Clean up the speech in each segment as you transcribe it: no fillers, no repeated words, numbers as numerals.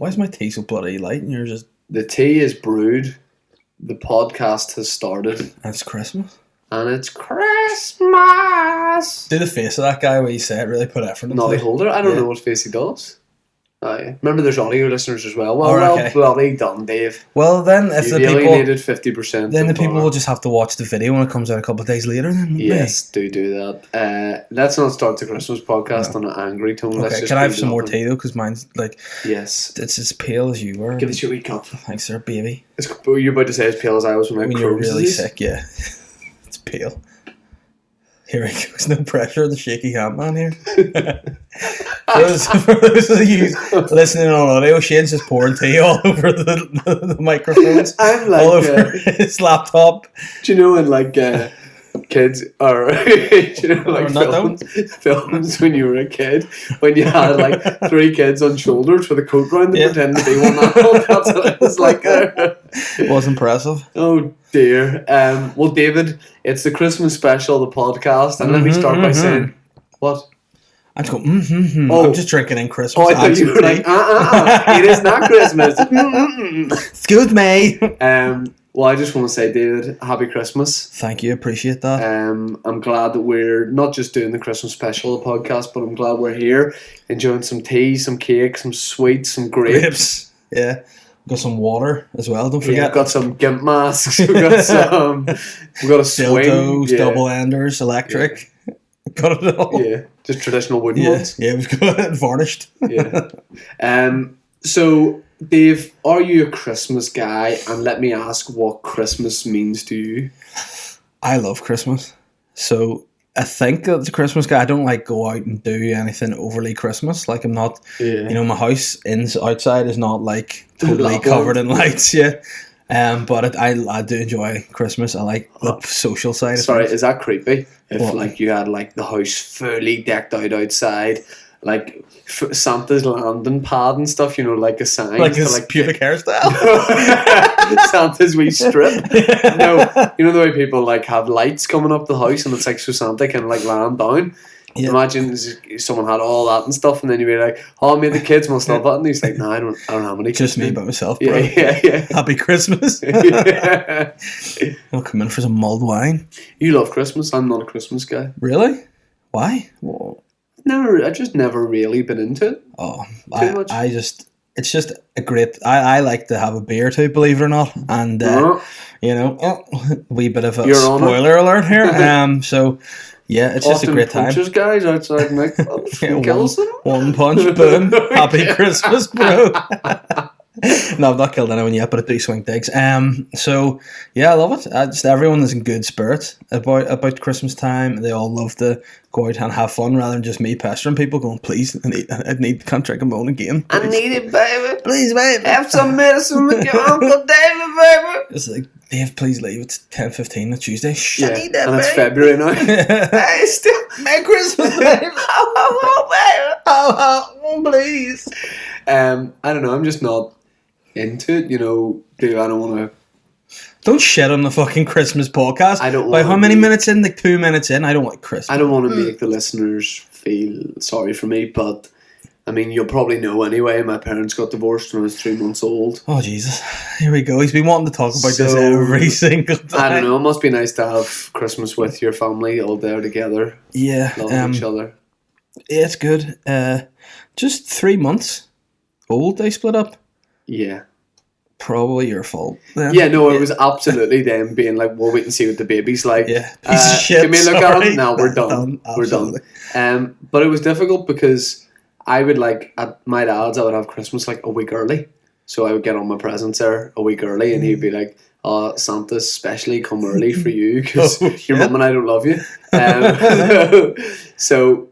Why is my tea so bloody light? And you're just... The tea is brewed. The podcast has started. And it's Christmas. And it's Christmas. Do the face of that guy where you say it, really put effort into Nolly it. Holder. I don't know what face he does. Remember, there's audio listeners as well. Well, okay. bloody done, Dave. Well, then, if You the really people... needed 50%. Then the people will just have to watch the video when it comes out a couple of days later, then, won't Yes, do that. Let's not start the Christmas podcast on an angry tone. Okay, Let's just can I have some more tea, though? Because mine's, like... Yes. It's as pale as you were. Give us your wee cup. Thanks, sir, baby. You're about to say as pale as I was when you were really sick, yeah. It's pale. Here we go. There's no pressure on the shaky hand man here. For those of you listening on audio, Shane's just pouring tea all over the microphones. I'm like... all over his laptop. Do you know when, like, kids are... do you know, like, films when you were a kid, when you had, like, 3 kids on shoulders with a coat round to pretend to be one adult? That's what it was like there. It was impressive. Oh, dear. Well, David, it's the Christmas special, the podcast, and let me start by saying... What? I just go, I'm just drinking in Christmas. Oh, I thought you were like, it is not Christmas. Excuse me. Well, I just want to say, David, happy Christmas. Thank you, appreciate that. I'm glad that we're not just doing the Christmas special of the podcast, but I'm glad we're here, enjoying some tea, some cake, some sweets, some grapes. Yeah. We've got some water as well, don't forget. Yeah, we've got some gimp masks, we've got a swing. Dildos, double enders, electric. Yeah. Got it all. Yeah, just traditional wooden ones. Yeah, we've got it varnished. Yeah. So, Dave, are you a Christmas guy? And let me ask what Christmas means to you. I love Christmas. So, I think that the Christmas guy, I don't like go out and do anything overly Christmas. Like, I'm not, my house outside is not like totally covered in lights, but I do enjoy Christmas. I like the social side. Sorry, is that creepy? If like you had like the house fully decked out outside, like Santa's landing pad and stuff, like a sign, like his pubic hairstyle, Santa's wee strip. No, the way people like have lights coming up the house, and it's like so Santa can like land down. Yeah. Imagine someone had all that and stuff, and then you'd be like, "Oh, maybe the kids must love that." And he's like, "No, I don't have any." Just me by myself, bro. Yeah. Happy Christmas. Yeah. I'll come in for some mulled wine. You love Christmas. I'm not a Christmas guy. Really? Why? Well, I just never really been into it. Oh, it's just a great. I like to have a beer too, believe it or not, and wee bit of a spoiler alert here. So. Yeah, it's just a great time. Punches guys outside nightclubs. One punch, boom. Happy Christmas, bro. No, I've not killed anyone yet, but I do swing digs. So yeah, I love it. Just everyone is in good spirits about Christmas time. They all love to go out and have fun rather than just me pestering people, going, "Please, can't drink a moan again. Please. I need it, baby. Please, baby. Have some medicine with your Uncle David, baby." It's like, Dave, please leave. It's 10:15 on Tuesday. I need that, and it's February now. Hey, still Merry Christmas, baby. Oh, please. I don't know. I'm just not into it. Dave, I don't want to. Don't shit on the fucking Christmas podcast. I don't. By how many minutes in? Like 2 minutes in. I don't like Christmas. I don't want to make the listeners feel sorry for me, but. I mean, you'll probably know anyway, my parents got divorced when I was 3 months old. Oh, Jesus. Here we go. He's been wanting to talk about this every single time. I don't know. It must be nice to have Christmas with your family all there together. Yeah. Loving each other. Yeah, it's good. Just 3 months old, they split up. Yeah. Probably your fault. Yeah, no, it was absolutely them being like, we'll wait and see what the baby's like. Yeah. Piece of shit. Give me a look at him. No, we're done. We're done. But it was difficult because I would at my dad's, I would have Christmas like a week early. So I would get on my presents there a week early, and he'd be like, Santa's specially come early for you because your mum and I don't love you. So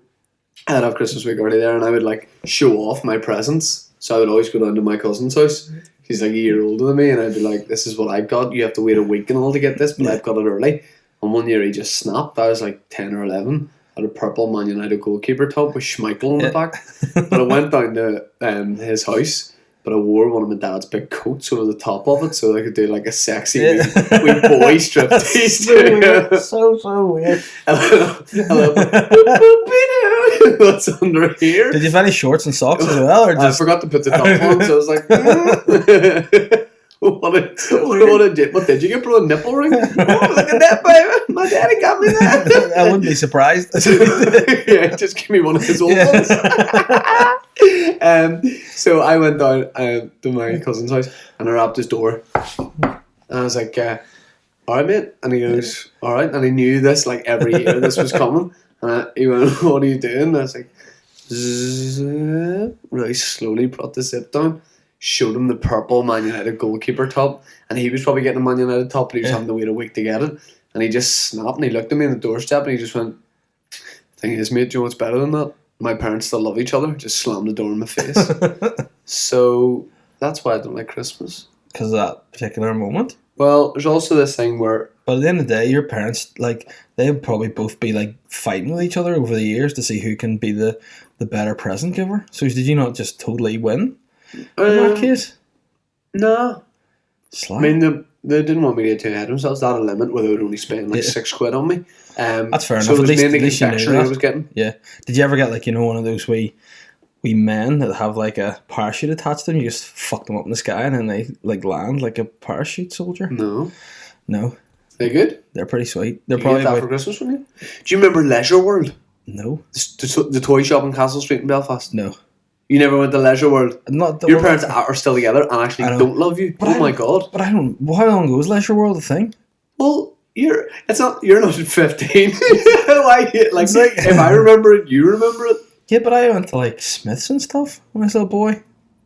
I'd have Christmas week early there, and I would show off my presents. So I would always go down to my cousin's house. He's like a year older than me, and I'd be like, this is what I got. You have to wait a week and all to get this, but I've got it early. And one year he just snapped. I was like 10 or 11. I had a purple Man United goalkeeper top with Schmeichel on the back. But I went down to his house, but I wore one of my dad's big coats over the top of it so I could do like a sexy wee boy striptease. So weird. What's under here? Did you have any shorts and socks as well? Or just... I forgot to put the top on, so I was like, what did you get, bro? A nipple ring? Oh, look at that, baby. My daddy got me that. I wouldn't be surprised. Yeah, just give me one of his old ones. So I went down to my cousin's house and I rapped his door. And I was like, all right, mate. And he goes, all right. And he knew this, like, every year this was coming. And he went, what are you doing? And I was like, really slowly brought the zip down, showed him the purple Man United goalkeeper top. And he was probably getting a Man United top, but he was having to wait a week to get it. And he just snapped and he looked at me on the doorstep and he just went, thing is, mate, do you know what's better than that? My parents still love each other. Just slammed the door in my face. So that's why I don't like Christmas. Because of that particular moment? Well, there's also this thing where... But at the end of the day, your parents, like, they would probably both be, like, fighting with each other over the years to see who can be the better present giver. So did you not just totally win in that case? No. Slag. I mean, they didn't want me to get too ahead of themselves. They had a limit where they would only spend, like, £6 on me. That's fair enough. So it was mainly at least you knew confectionery that. I was getting. Yeah. Did you ever get, like, one of those wee men that have, like, a parachute attached to them? You just fuck them up in the sky and then they, like, land like a parachute soldier? No. They're good? They're pretty sweet. They're you probably get that for Christmas, wouldn't you? Do you remember Leisure World? No. The toy shop in Castle Street in Belfast? No. You never went to Leisure World? Your parents are still together and actually don't love you? Oh my god. But I don't... Well, how long ago was Leisure World a thing? Well... You're not 15. Why? Like, if I remember it, you remember it. Yeah, but I went to like Smiths and stuff when I was a little boy.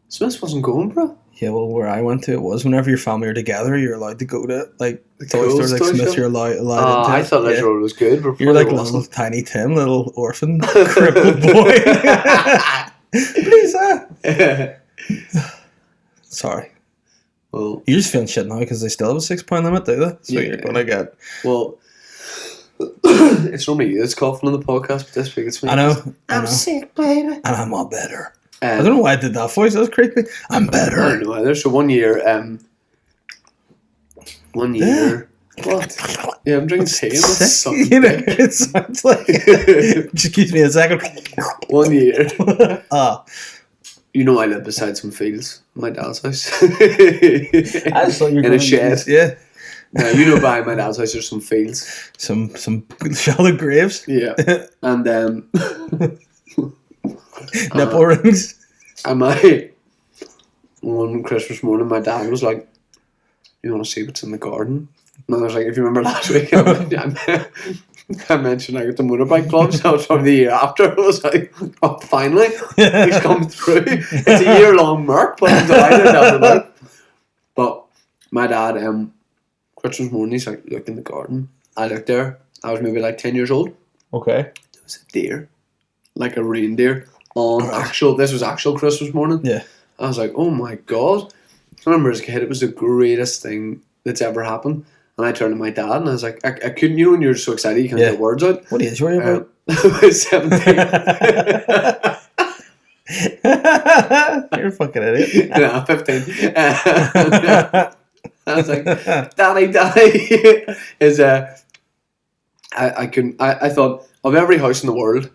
Smiths wasn't going, bro. Yeah, well, where I went to, it was whenever your family are together, you're allowed to go to like the toy stores like Smiths. You're allowed into. I thought Leisure World was good. But you're like little tiny Tim, little orphan crippled boy. Please, Sorry. Well, you're just feeling shit now because they still have a £6 limit, do they? So you're gonna get. Well, it's normally you that's coughing on the podcast, but this week it's me. I know. I'm sick, baby, and I'm all better. I don't know why I did that voice. That was creepy. I'm better. I don't know either. So one year. What? Yeah, I'm drinking tea. It sounds like. Just give me a second. 1 year. You know, I live beside some fields. My dad's house. I just thought you were in a shed. Yeah. Now, you know, behind my dad's house there's some fields. Some shallow graves. Yeah. And nipple rings. And one Christmas morning, my dad was like, "You want to see what's in the garden?" And I was like, "If you remember last week, I mentioned I got the motorbike club, so it's probably the year after." I was like, "Oh, finally, he's come through." It's a year-long murk, but I'm delighted after that. But my dad, Christmas morning, he's like, "Look in the garden." I looked there. I was maybe like 10 years old. Okay. There was a deer, like a reindeer. This was actual Christmas morning. Yeah. I was like, oh my god. I remember as a kid, it was the greatest thing that's ever happened. And I turned to my dad and I was like, I couldn't, when you're so excited, you can't get words out. What age were you about? I was 17. You're a fucking idiot. No, I'm 15. I was like, Daddy is I thought of every house in the world,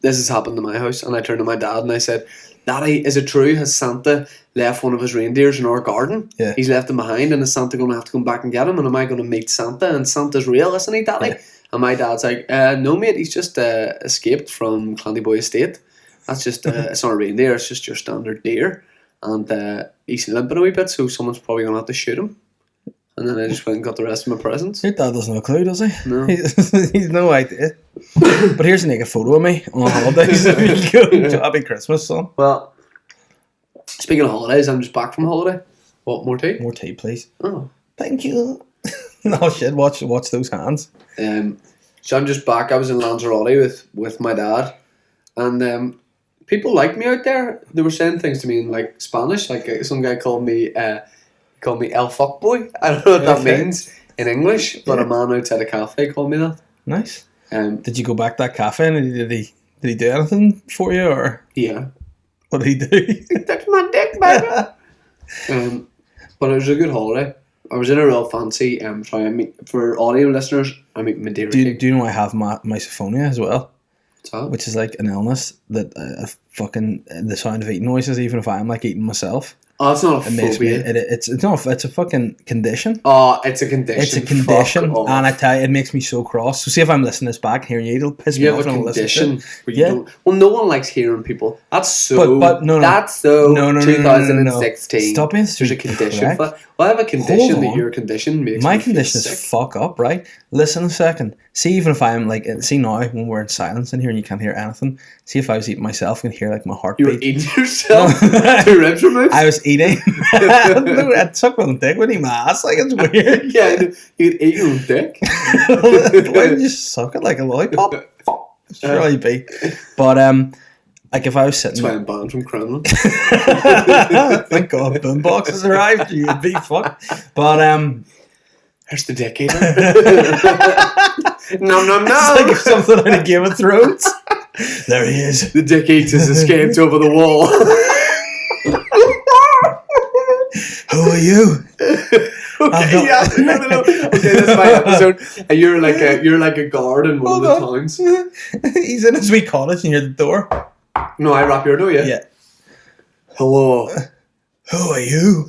this has happened to my house. And I turned to my dad and I said, Daddy, is it true? Has Santa left one of his reindeers in our garden? Yeah. He's left him behind, and is Santa going to have to come back and get him? And am I going to meet Santa? And Santa's real, isn't he, Daddy? Yeah. And my dad's like, no, mate, he's just escaped from Clantyboy Estate. That's just, it's not a reindeer, it's just your standard deer. And he's limping a wee bit, so someone's probably going to have to shoot him. And then I just went and got the rest of my presents. Your dad doesn't have a clue, does he? No. He's no idea. But here's a photo of me on holidays. Happy Christmas, son. Well, speaking of holidays, I'm just back from holiday. What, more tea? More tea, please. Oh. Thank you. No shit, watch those hands. So I'm just back. I was in Lanzarote with my dad. And people liked me out there. They were saying things to me in like Spanish. Like some guy called me El Fuckboy. I don't know what that means in English, but a man outside a cafe called me that. Nice. Did you go back to that cafe and did he do anything for you or? Yeah. What did he do? That's my dick, baby. But it was a good holiday. I was in a real fancy. For audio listeners, I'm eating Madeira cake. Do you know I have misophonia as well? What's that? Which is like an illness that fucking the sound of eating noises, even if I'm like eating myself. Oh, it's not a phobia. It's a fucking condition. Oh, it's a condition. It's a condition, and I tell you, it makes me so cross. So see if I'm listening to this back, hearing you, it'll piss me off. You have a condition where you Yeah. don't. Well, no one likes hearing people. That's so. But no. That's so. No. 2016. Stop being There's a condition. correct. Well, I have a condition Hold that on. your condition makes. My me condition feel is sick. fuck up, right? Listen a second. See, even if I'm like, see now when we're in silence in here and you can't hear anything. See if I was eating myself and hear like my You heartbeat. were eating yourself. 2 ribs removed. I was eating. I took one dick with my ass. Like it's weird. Yeah, you'd eat your own dick. Why did you suck it like a lollipop? Surely be. But like if I was sitting. That's why I'm banned from Kremlin. Thank God, boombox has arrived. You'd be fucked. But There's the dick eater. No. it's like something out of Game of Thrones. There he is. The dick eater's escaped over the wall. Who are you? Okay, yeah, no. Okay, that's my episode. And you're like a guard in one of the towns. He's in his wee cottage near the door. No, I rap your door, yeah. Yeah. Hello. Who are you?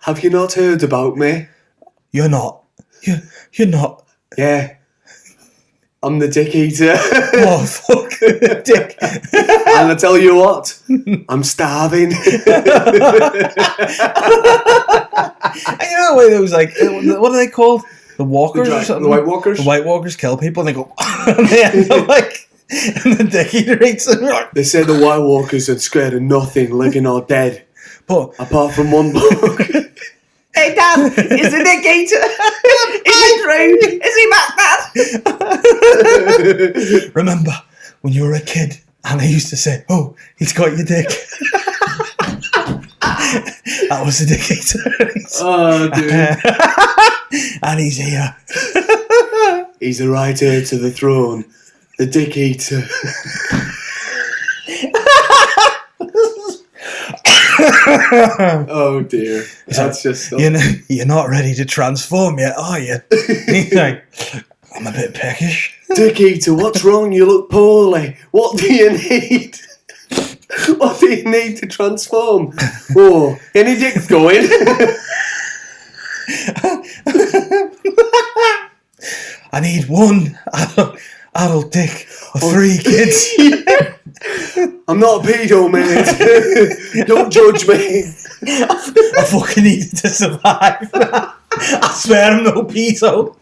Have you not heard about me? You're not. You're not. Yeah. I'm the dick eater. Oh fuck, dick. And I tell you what, I'm starving. And you know the way those like, what are they called? The walkers or something? The White Walkers? The White Walkers kill people and they go, and they end up like, and the dick eater eats them. They say the White Walkers are scared of nothing, living or dead, But apart from one book. Hey Dad, is the dick eater? Is he true? Is he back, Dad? remember when you were a kid and I used to say, oh, he's got your dick. That was the dick eater. Oh, dude. And he's here. He's the right heir to the throne, the dick eater. Oh dear. That's just stuff. You're not ready to transform yet, are you? He's like, I'm a bit peckish. Dick eater, what's wrong? You look poorly. What do you need? What do you need to transform? Oh, any dicks going? I need one adult dick or 3 kids. I'm not a pedo, mate. Don't judge me. I fucking need it to survive. I swear I'm no pedo.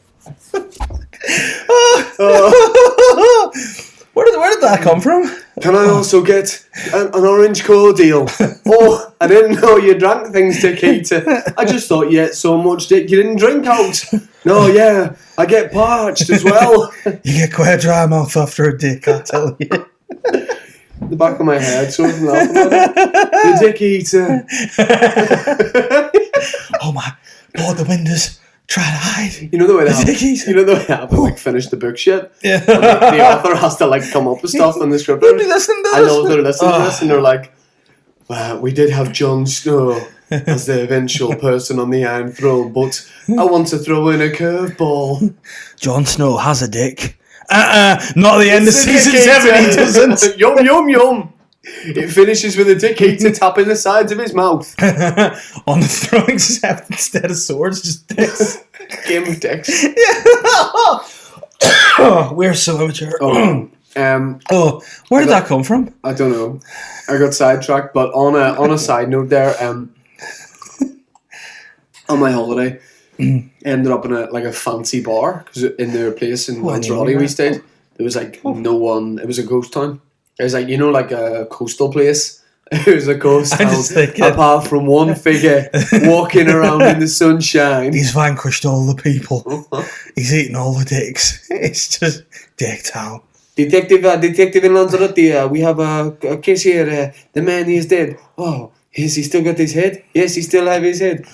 Where did that come from? Can I also get an orange cordial? Oh, I didn't know you drank things, dick eater. I just thought you ate so much dick you didn't drink out. No, yeah, I get parched as well. You get quite a dry mouth after a dick, I tell you. The back of my head, so I'm laughing at it. The dick eater. Oh my, board the windows, try to hide. You know the way they have, dick eater. you know the way they have to like finish the book shit? Yeah. And the author has to like come up with stuff in the script. Nobody listening to I this. know they're listening to this and they're like, well, we did have Jon Snow as the eventual person on the Iron Throne, but I want to throw in a curveball. Jon Snow has a dick. Not at the end of It's the season dick 7, he eater. doesn't. Yum, yum, yum. It finishes with a dick eater tapping the sides of his mouth. On the throwing set instead of swords, just dicks. Game of dicks. Oh, we're so amateur. Oh, Where did that come from? I don't know. I got sidetracked, but on a side note there, on my holiday, ended up in a fancy bar because in their place in Lanzarote we stayed, there was like no one. It was a ghost town. It was like like a coastal place. It was a ghost town apart from one figure walking around in the sunshine. He's vanquished all the people. He's eaten all the dicks. It's just dick town. Detective in Lanzarote, we have a case here. The man is dead. Oh, has he still got his head? Yes, he still have his head.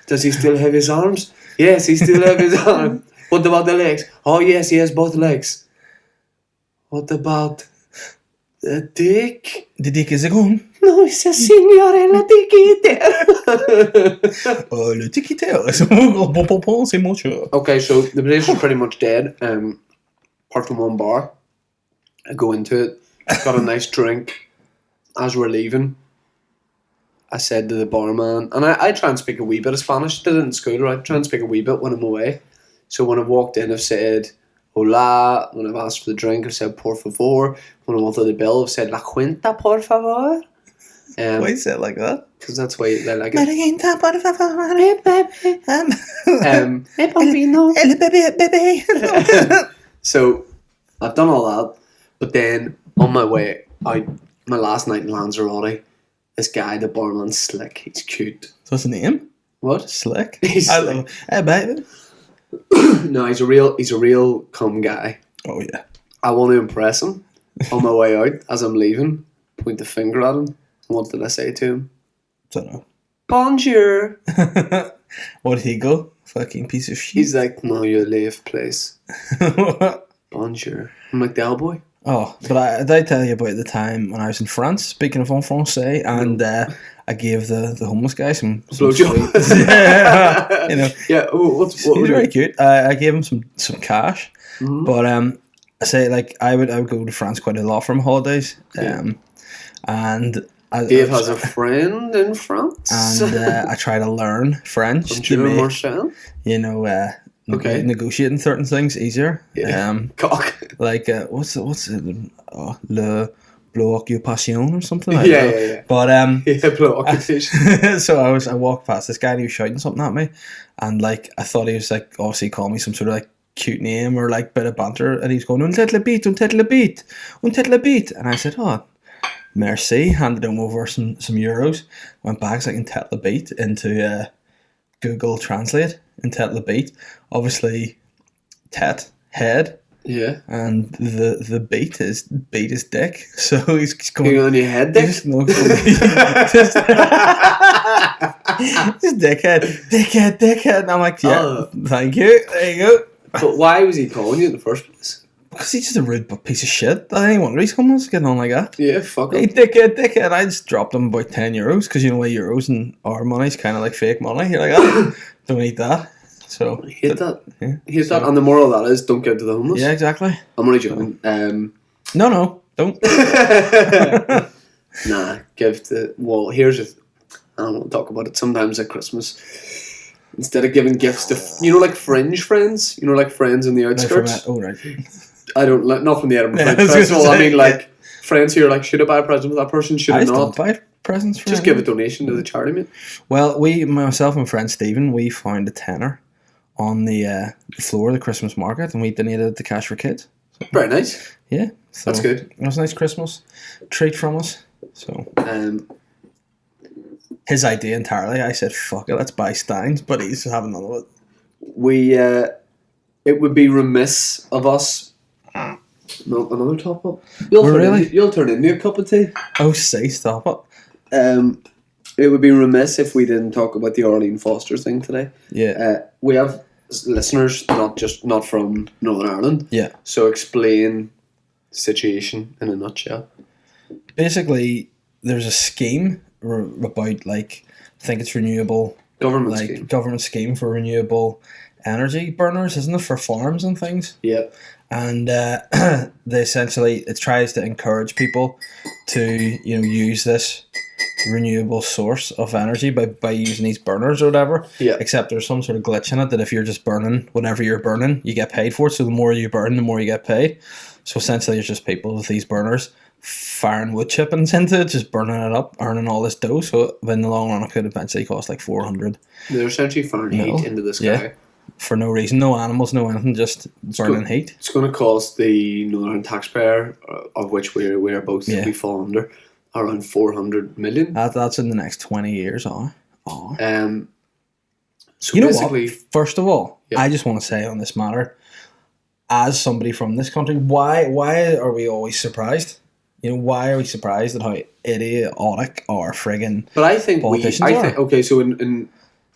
Does he still have his arms? Yes, he still have his arms. What about the legs? Oh, yes, he has both legs. What about The dick. The dick is gone. No, it's a signore la dickitero. Oh, le tiquiteo. C'est mucho. Okay, so the place is pretty much dead. Apart from one bar. I go into it, got a nice drink. As we're leaving, I said to the barman, and I try and speak a wee bit of Spanish. Did it in school, right? Try and speak a wee bit when I'm away. So when I've walked in, I've said hola. When I've asked for the drink, I've said por favor. When I wanted the bill, I've said la cuenta por favor. Why you say it like that? Because that's why they like it. So I've done all that, but then on my way out, my last night in Lanzarote, this guy, the barman's slick. He's cute. What's his name? What? Slick. He's I slick. love. Hey, baby. No, he's a real cum guy. Oh yeah. I want to impress him on my way out as I'm leaving. Point the finger at him. What did I say to him? Don't know. Bonjour. What did he go? Fucking piece of shit. He's like, no, you leave, please. Bonjour. I'm like, the Owlboy. Oh, but did I tell you about the time when I was in France, speaking of en français, and I gave the homeless guy some blowjob. Yeah, you know. Yeah. What He's very cute. I gave him some cash, but I say like I would go to France quite a lot for my holidays, and Dave has a friend in France, and I try to learn French to make, you know, negotiating certain things easier. Yeah. Cock. Like what's it? Le bleu occupation or something. Yeah. But bleu occupation. So I walked past this guy and he was shouting something at me, and like I thought he was like obviously calling me some sort of like cute name or like bit of banter, and he's going un tête le beat, and I said, oh, merci, handed him over some euros, went back so I can tell the beat into Google Translate and tell the beat, obviously tet head, yeah, and the beat is dick, so he's going on your head, dick. Just dickhead, and I'm like, yeah, thank you, there you go. But why was he calling you in the first place? Because he's just a rude piece of shit. I ain't wonder he's coming getting on like that. Yeah, fuck him. Hey, dickhead. I just dropped him about 10 euros because you know what, euros and our money's kind of like fake money. You're like, oh, don't need that. So I hate that. Yeah. Hate that. And the moral of that is don't give to the homeless. Yeah, exactly. I'm only joking. No, don't. Nah, give to. Well, here's I don't want to talk about it. Sometimes at Christmas, instead of giving gifts to, like fringe friends, like friends in the outskirts. Oh, right. I don't like, not from the Edinburgh Fringe Festival. I mean, like friends who are like, should I buy a present for that person? Should I not? Don't buy presents for just give a donation to the charity, mate. Well, myself and friend Stephen, we found a tenner on the floor of the Christmas market, and we donated the cash for kids. So, very nice. Yeah, so that's good. It was a nice Christmas treat from us. So his idea entirely. I said, "Fuck it, let's buy Steins," but he's having none of it. It would be remiss of us. Not another top up. You'll turn into a cup of tea. Oh, say stop it. It would be remiss if we didn't talk about the Arlene Foster thing today. Yeah. We have listeners not from Northern Ireland. Yeah. So explain the situation in a nutshell. Basically, there's a scheme about like I think it's renewable government scheme for renewable energy burners, isn't it, for farms and things? Yeah. And they essentially it tries to encourage people to use this renewable source of energy by using these burners or whatever. Yeah. Except there's some sort of glitch in it that if you're just burning whatever you're burning, you get paid for it. So the more you burn, the more you get paid. So essentially, it's just people with these burners firing wood chippings into it, just burning it up, earning all this dough. So in the long run, it could eventually cost like 400. They're essentially firing heat into the sky. Yeah. For no reason, no animals, no anything, just burning heat. It's going to cost the Northern taxpayer, of which we're both we fall under, around 400 million. That's in the next 20 years. So you know what? First of all, I just want to say on this matter, as somebody from this country, why are we always surprised? Why are we surprised at how idiotic our friggin' But I think politicians are? okay, so in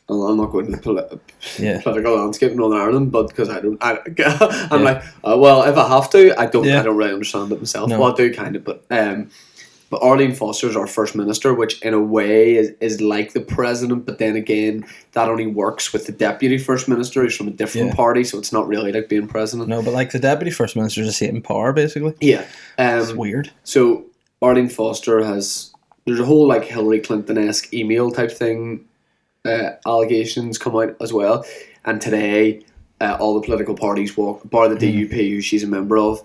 I'm not going to the Yeah. political landscape in Northern Ireland, but because I'm Yeah. like, well, if I have to, I don't Yeah. really understand it myself. No. Well, I do kind of, but Arlene Foster's our first minister, which in a way is like the president, but then again, that only works with the deputy first minister who's from a different party, so it's not really like being president. No, but like the deputy first minister's a seat in power, basically. Yeah. It's weird. So Arlene Foster there's a whole like Hillary Clinton-esque email type thing, allegations come out as well, and today all the political parties bar the DUP, who she's a member of,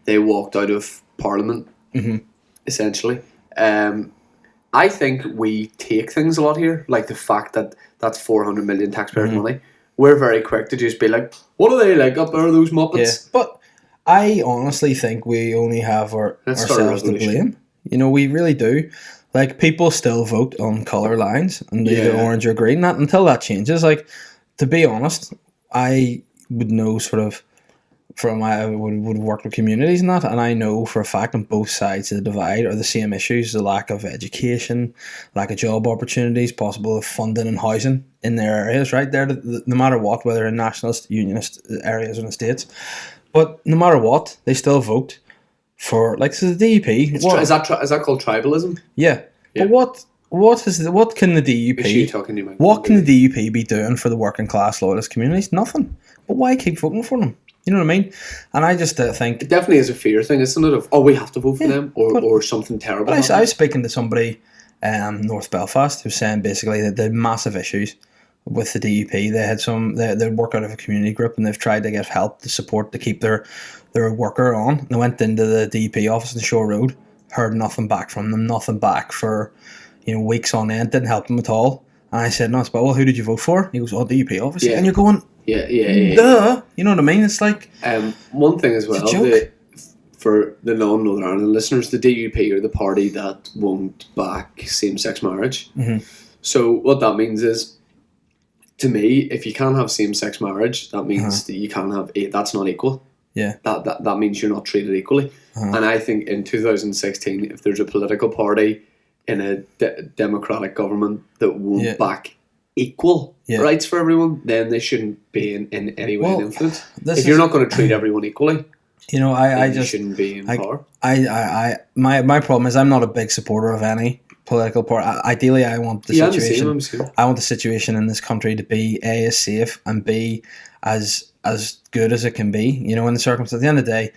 they walked out of Parliament. Mm-hmm. Essentially, I think we take things a lot here, like the fact that that's 400 million taxpayers' money. We're very quick to just be like, "What are they like up there, those muppets?" Yeah, but I honestly think we only have ourselves to blame. You know, we really do. Like, people still vote on colour lines and either orange or green. Until that changes. Like, to be honest, I would know sort of. I would work with communities and that, and I know for a fact on both sides of the divide are the same issues: the lack of education, lack of job opportunities, possible funding and housing in their areas. Right there, no matter what, whether in nationalist, unionist areas or in the states, but no matter what, they still vote for the DUP. Is that called tribalism? Yeah, but what can the DUP? What can the DUP be doing for the working class loyalist communities? Nothing. But why keep voting for them? You know what I mean? And I just think... It definitely is a fear thing, isn't it? Of, we have to vote for them or something terrible. But I was speaking to somebody North Belfast who's saying basically that the massive issues with the DUP. They had they work out of a community group and they've tried to get help to support to keep their worker on. They went into the DUP office in Shore Road, heard nothing back from them, nothing back for weeks on end, didn't help them at all. And I said, no, it's well, who did you vote for? He goes, DUP office. Yeah. And you're going... Yeah. Duh. You know what I mean? It's like... one thing as well, for the non-Northern Ireland listeners, the DUP are the party that won't back same-sex marriage. Mm-hmm. So what that means is, to me, if you can't have same-sex marriage, that means that you can't have... That's not equal. Yeah. That means you're not treated equally. And I think in 2016, if there's a political party in a democratic government that won't back equal rights for everyone, then they shouldn't be in any way an influence. If you're not going to treat everyone equally, I just shouldn't be in power. My problem is I'm not a big supporter of any political party. Ideally, I want the situation. I want the situation in this country to be A, as safe, and B, as good as it can be. In the circumstances. At the end of the day,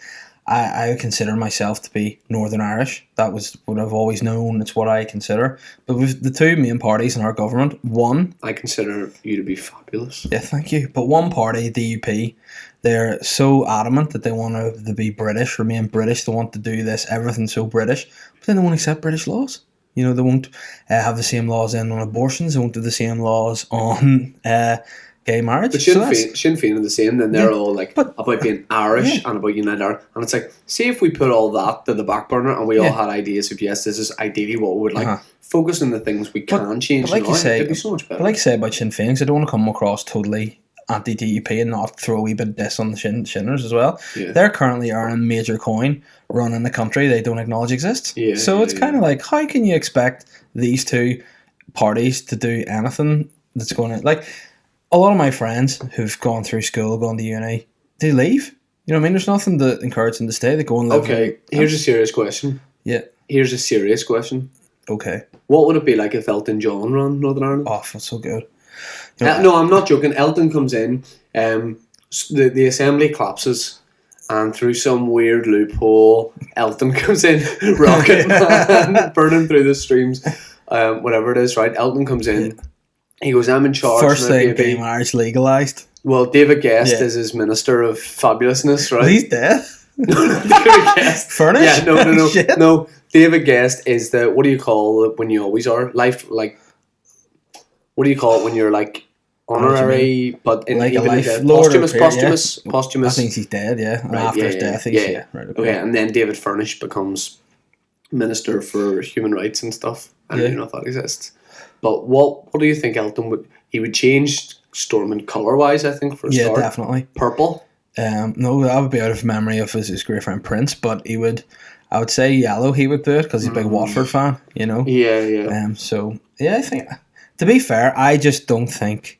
I consider myself to be Northern Irish. That was what I've always known. It's what I consider. But with the two main parties in our government, one... I consider you to be fabulous. Yeah, thank you. But one party, the UP, they're so adamant that they want to be British, remain British. They want to do this, everything so British. But then they won't accept British laws. They won't have the same laws on abortions. They won't do the same laws on... gay marriage. But Sinn Féin are the same, then they're all about being Irish and about United Ireland. And it's like, see if we put all that to the back burner and we all had ideas of, yes, this is ideally what we would like. Focus on the things we can change. But like you say, it'd be so much better. But like you say about Sinn Féin, because I don't want to come across totally anti-DUP and not throw a wee bit of diss on the Shinners as well. Yeah. They're currently earning major coin running the country they don't acknowledge exists. So it's kind of like, how can you expect these two parties to do anything that's going to... Like... A lot of my friends who've gone through school, gone to uni, they leave. You know what I mean? There's nothing to encourage them to stay. They go and live. Okay, here's a serious question. Yeah. Here's a serious question. Okay. What would it be like if Elton John ran Northern Ireland? Oh, that's so good. No, I'm not joking. Elton comes in, the assembly collapses, and through some weird loophole, Elton comes in, Rocket Man, burning through the streams, whatever it is, right? Elton comes in. He goes, I'm in charge. First thing, gay marriage legalised. Well, David Guest is his minister of fabulousness, right? He's dead. David Guest. Furnished? Yeah, no. David Guest is the, what do you call it when you always are? What do you call it when you're like honorary, but in like even a life lord posthumous? I think he's dead, and right, after his death, he's right, okay, and then David Furnish becomes Minister for Human Rights and stuff. I don't even know if that exists. But what do you think Elton would... He would change Stormont colour-wise, I think, for a start. Yeah, definitely. Purple? No, that would be out of memory of his great friend Prince, but he would... I would say yellow he would do it, because he's a big Watford fan, Yeah. So, yeah, I think... to be fair, I just don't think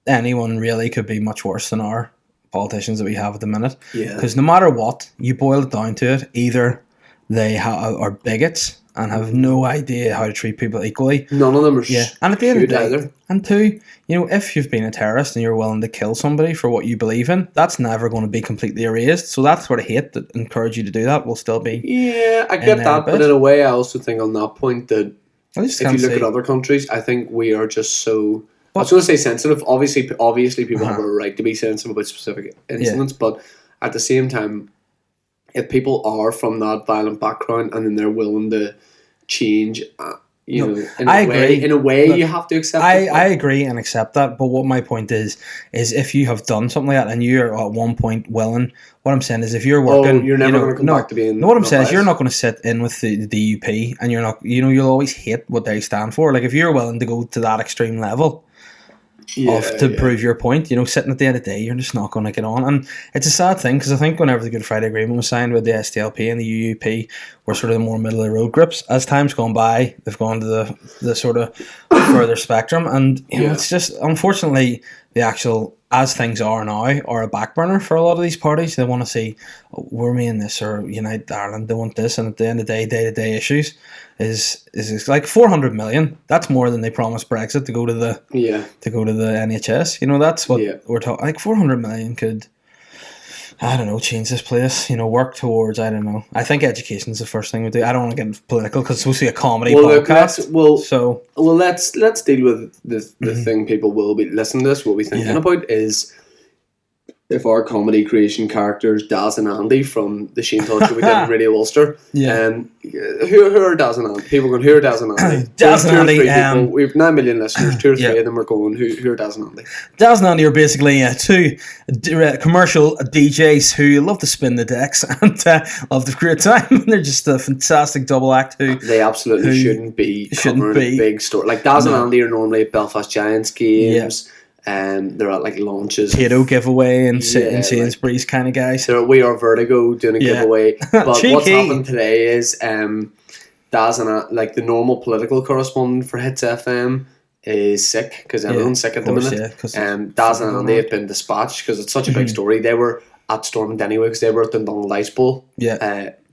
anyone really could be much worse than our politicians that we have at the minute. Yeah. Because no matter what, you boil it down to it, either they are bigots and have no idea how to treat people equally. None of them are and at the end of the day, either. And two, if you've been a terrorist and you're willing to kill somebody for what you believe in, that's never going to be completely erased. So that sort of hate that encourage you to do that will still be. Yeah, I get that, but in a way, I also think on that point that if you look at other countries, I think we are just so. I was going to say sensitive. Obviously, people have a right to be sensitive about specific incidents, but at the same time, if people are from that violent background and then they're willing to change, in a way, look, you have to accept. I agree and accept that. But what my point is if you have done something like that and you're at one point willing, what I'm saying is if you're working, you're never going to come back to being. No, what I'm saying is you're not going to sit in with the DUP and you're not. You'll always hate what they stand for. Like if you're willing to go to that extreme level. To prove your point, sitting at the end of the day, you're just not going to get on. And it's a sad thing because I think whenever the Good Friday Agreement was signed with the SDLP and the UUP were sort of the more middle of the road groups, as time's gone by, they've gone to the sort of further spectrum. And it's just, unfortunately, the actual, as things are now, are a back burner for a lot of these parties. They want to see, we're me in this or Unite Ireland, they want this. And at the end of the day-to-day issues is like 400 million. That's more than they promised Brexit to go to the NHS. That's what we're talking. Like 400 million could, I don't know, change this place. Work towards. I don't know. I think education's the first thing we do. I don't want to get political because it's supposed to be a comedy podcast. Let's deal with the thing people will be listening to this. Will be thinking about is. If our comedy creation characters, Daz and Andy from the Shane Todd show we did in Radio Ulster, who are Daz and Andy? People going, who are Daz and Andy? Daz and Andy. We have 9 million listeners, 2 or 3 of them are going, who are Daz and Andy? Daz and Andy are basically two commercial DJs who love to spin the decks and love to create time. They're just a fantastic double act they absolutely shouldn't be covering a big story. Like Daz and Andy are normally at Belfast Giants games. They're at like launches, Potato giveaway and Sainsbury's kind of guys. We are Vertigo doing a giveaway. But what's happened today is Daz and like the normal political correspondent for Hits FM is sick because everyone's sick at the minute. Daz and Andy have been dispatched because it's such a big story. They were at Stormont anyway because they were at the Donald Ice Bowl.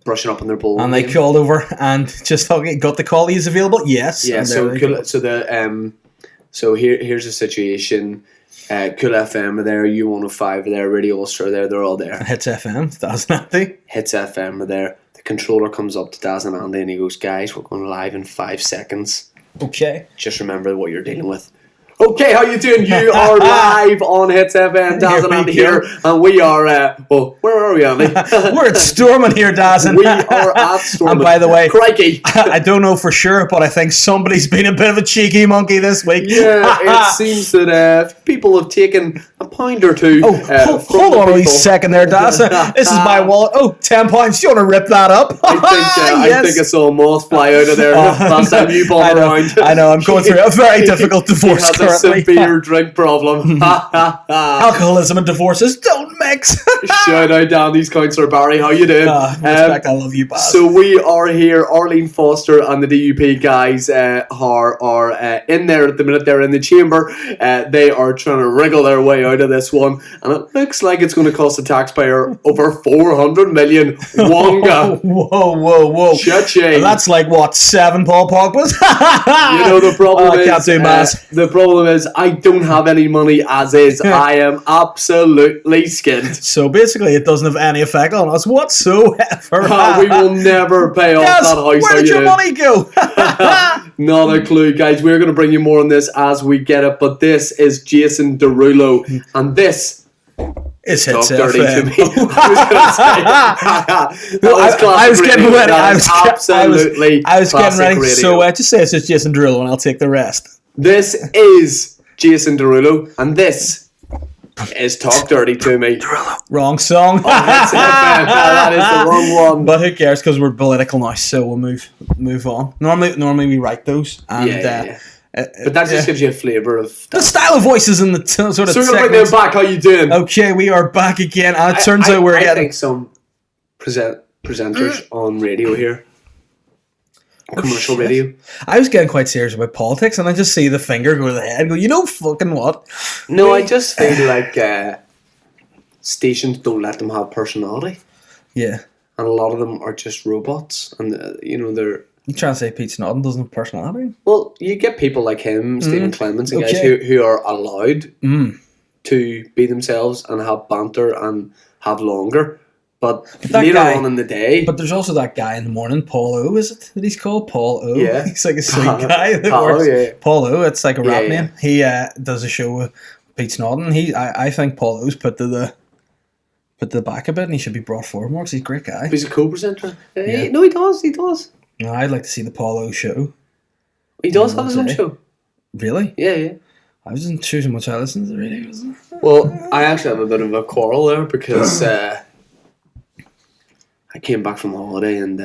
Brushing up on their bowl, and they called over and just got the call. He's available. Yes. Yeah. So here's the situation. Cool FM are there, U105 are there, Radio Ulster are there, they're all there. Hits FM, Daz and Andy. Hits FM are there. The controller comes up to Daz and Andy and he goes, guys, we're going live in 5 seconds. Okay. Just remember what you're dealing with. Okay, how you doing? You are live on Hits FM. Daz and Andy here, and we are. Where are we, Andy? We're at Stormont here, Daz. We are at Stormont. And by the way, crikey! I don't know for sure, but I think somebody's been a bit of a cheeky monkey this week. Yeah, it seems that people have taken a pound or two. Hold on a wee second there, Daz. This is my wallet. Oh, £10. Do you want to rip that up? I think I saw a moth fly out of there last time you bombed around. I know. I'm going through a very difficult divorce. A severe drink problem. Alcoholism and divorces don't mix. Shout out Dandy's Councillor Barry, how you doing? Respect, I love you, Baz. So we are here. Arlene Foster and the DUP guys are in there at the minute. They're in the chamber. They are trying to wriggle their way out of this one, and it looks like it's going to cost the taxpayer over 400 million wonga. Whoa! Cha-ching. That's like what, 7 Paul Pogbas? The problem is, I can't do maths. The problem is I don't have any money as is. I am absolutely skint. So basically it doesn't have any effect on us whatsoever. We will never pay off that house. Where did your money go? Not a clue, guys. We're going to bring you more on this as we get it, but this is Jason Derulo, and this is Hits dirty to me. I was getting ready. I was getting ready. So just say it's just Jason Derulo and I'll take the rest. This is Jason Derulo, and this is Talk Dirty to Me. Wrong song. That is the wrong one. But who cares, because we're political now, so we'll move on. Normally we write those. And, but that just gives you a flavour of the style of voices and the sort of. So we're going to bring them back. How you doing? Okay, we are back again, and it turns out we're getting. I think some presenters on radio here commercial radio. I was getting quite serious about politics, and I just see the finger go to the head and go, you know fucking what? No, I just feel like stations don't let them have personality. Yeah. And a lot of them are just robots. And, they're... You trying to say Pete Snodden doesn't have personality? Well, you get people like him, Stephen Clements, and guys who are allowed to be themselves and have banter and have longer. But later on in the day... But there's also that guy in the morning, Paul O, is it that he's called? Paul O? Yeah. He's like a sweet guy. Paul O, it's like a rap name. He does a show with Pete Snodden. I think Paul O's put to the back a bit, and he should be brought forward more because he's a great guy. He's a co-presenter. No, he does. No, I'd like to see the Paul O show. He does have his own show. Really? Yeah. I wasn't sure how much I listened to the radio, was it? Well, I actually have a bit of a quarrel there because I came back from holiday and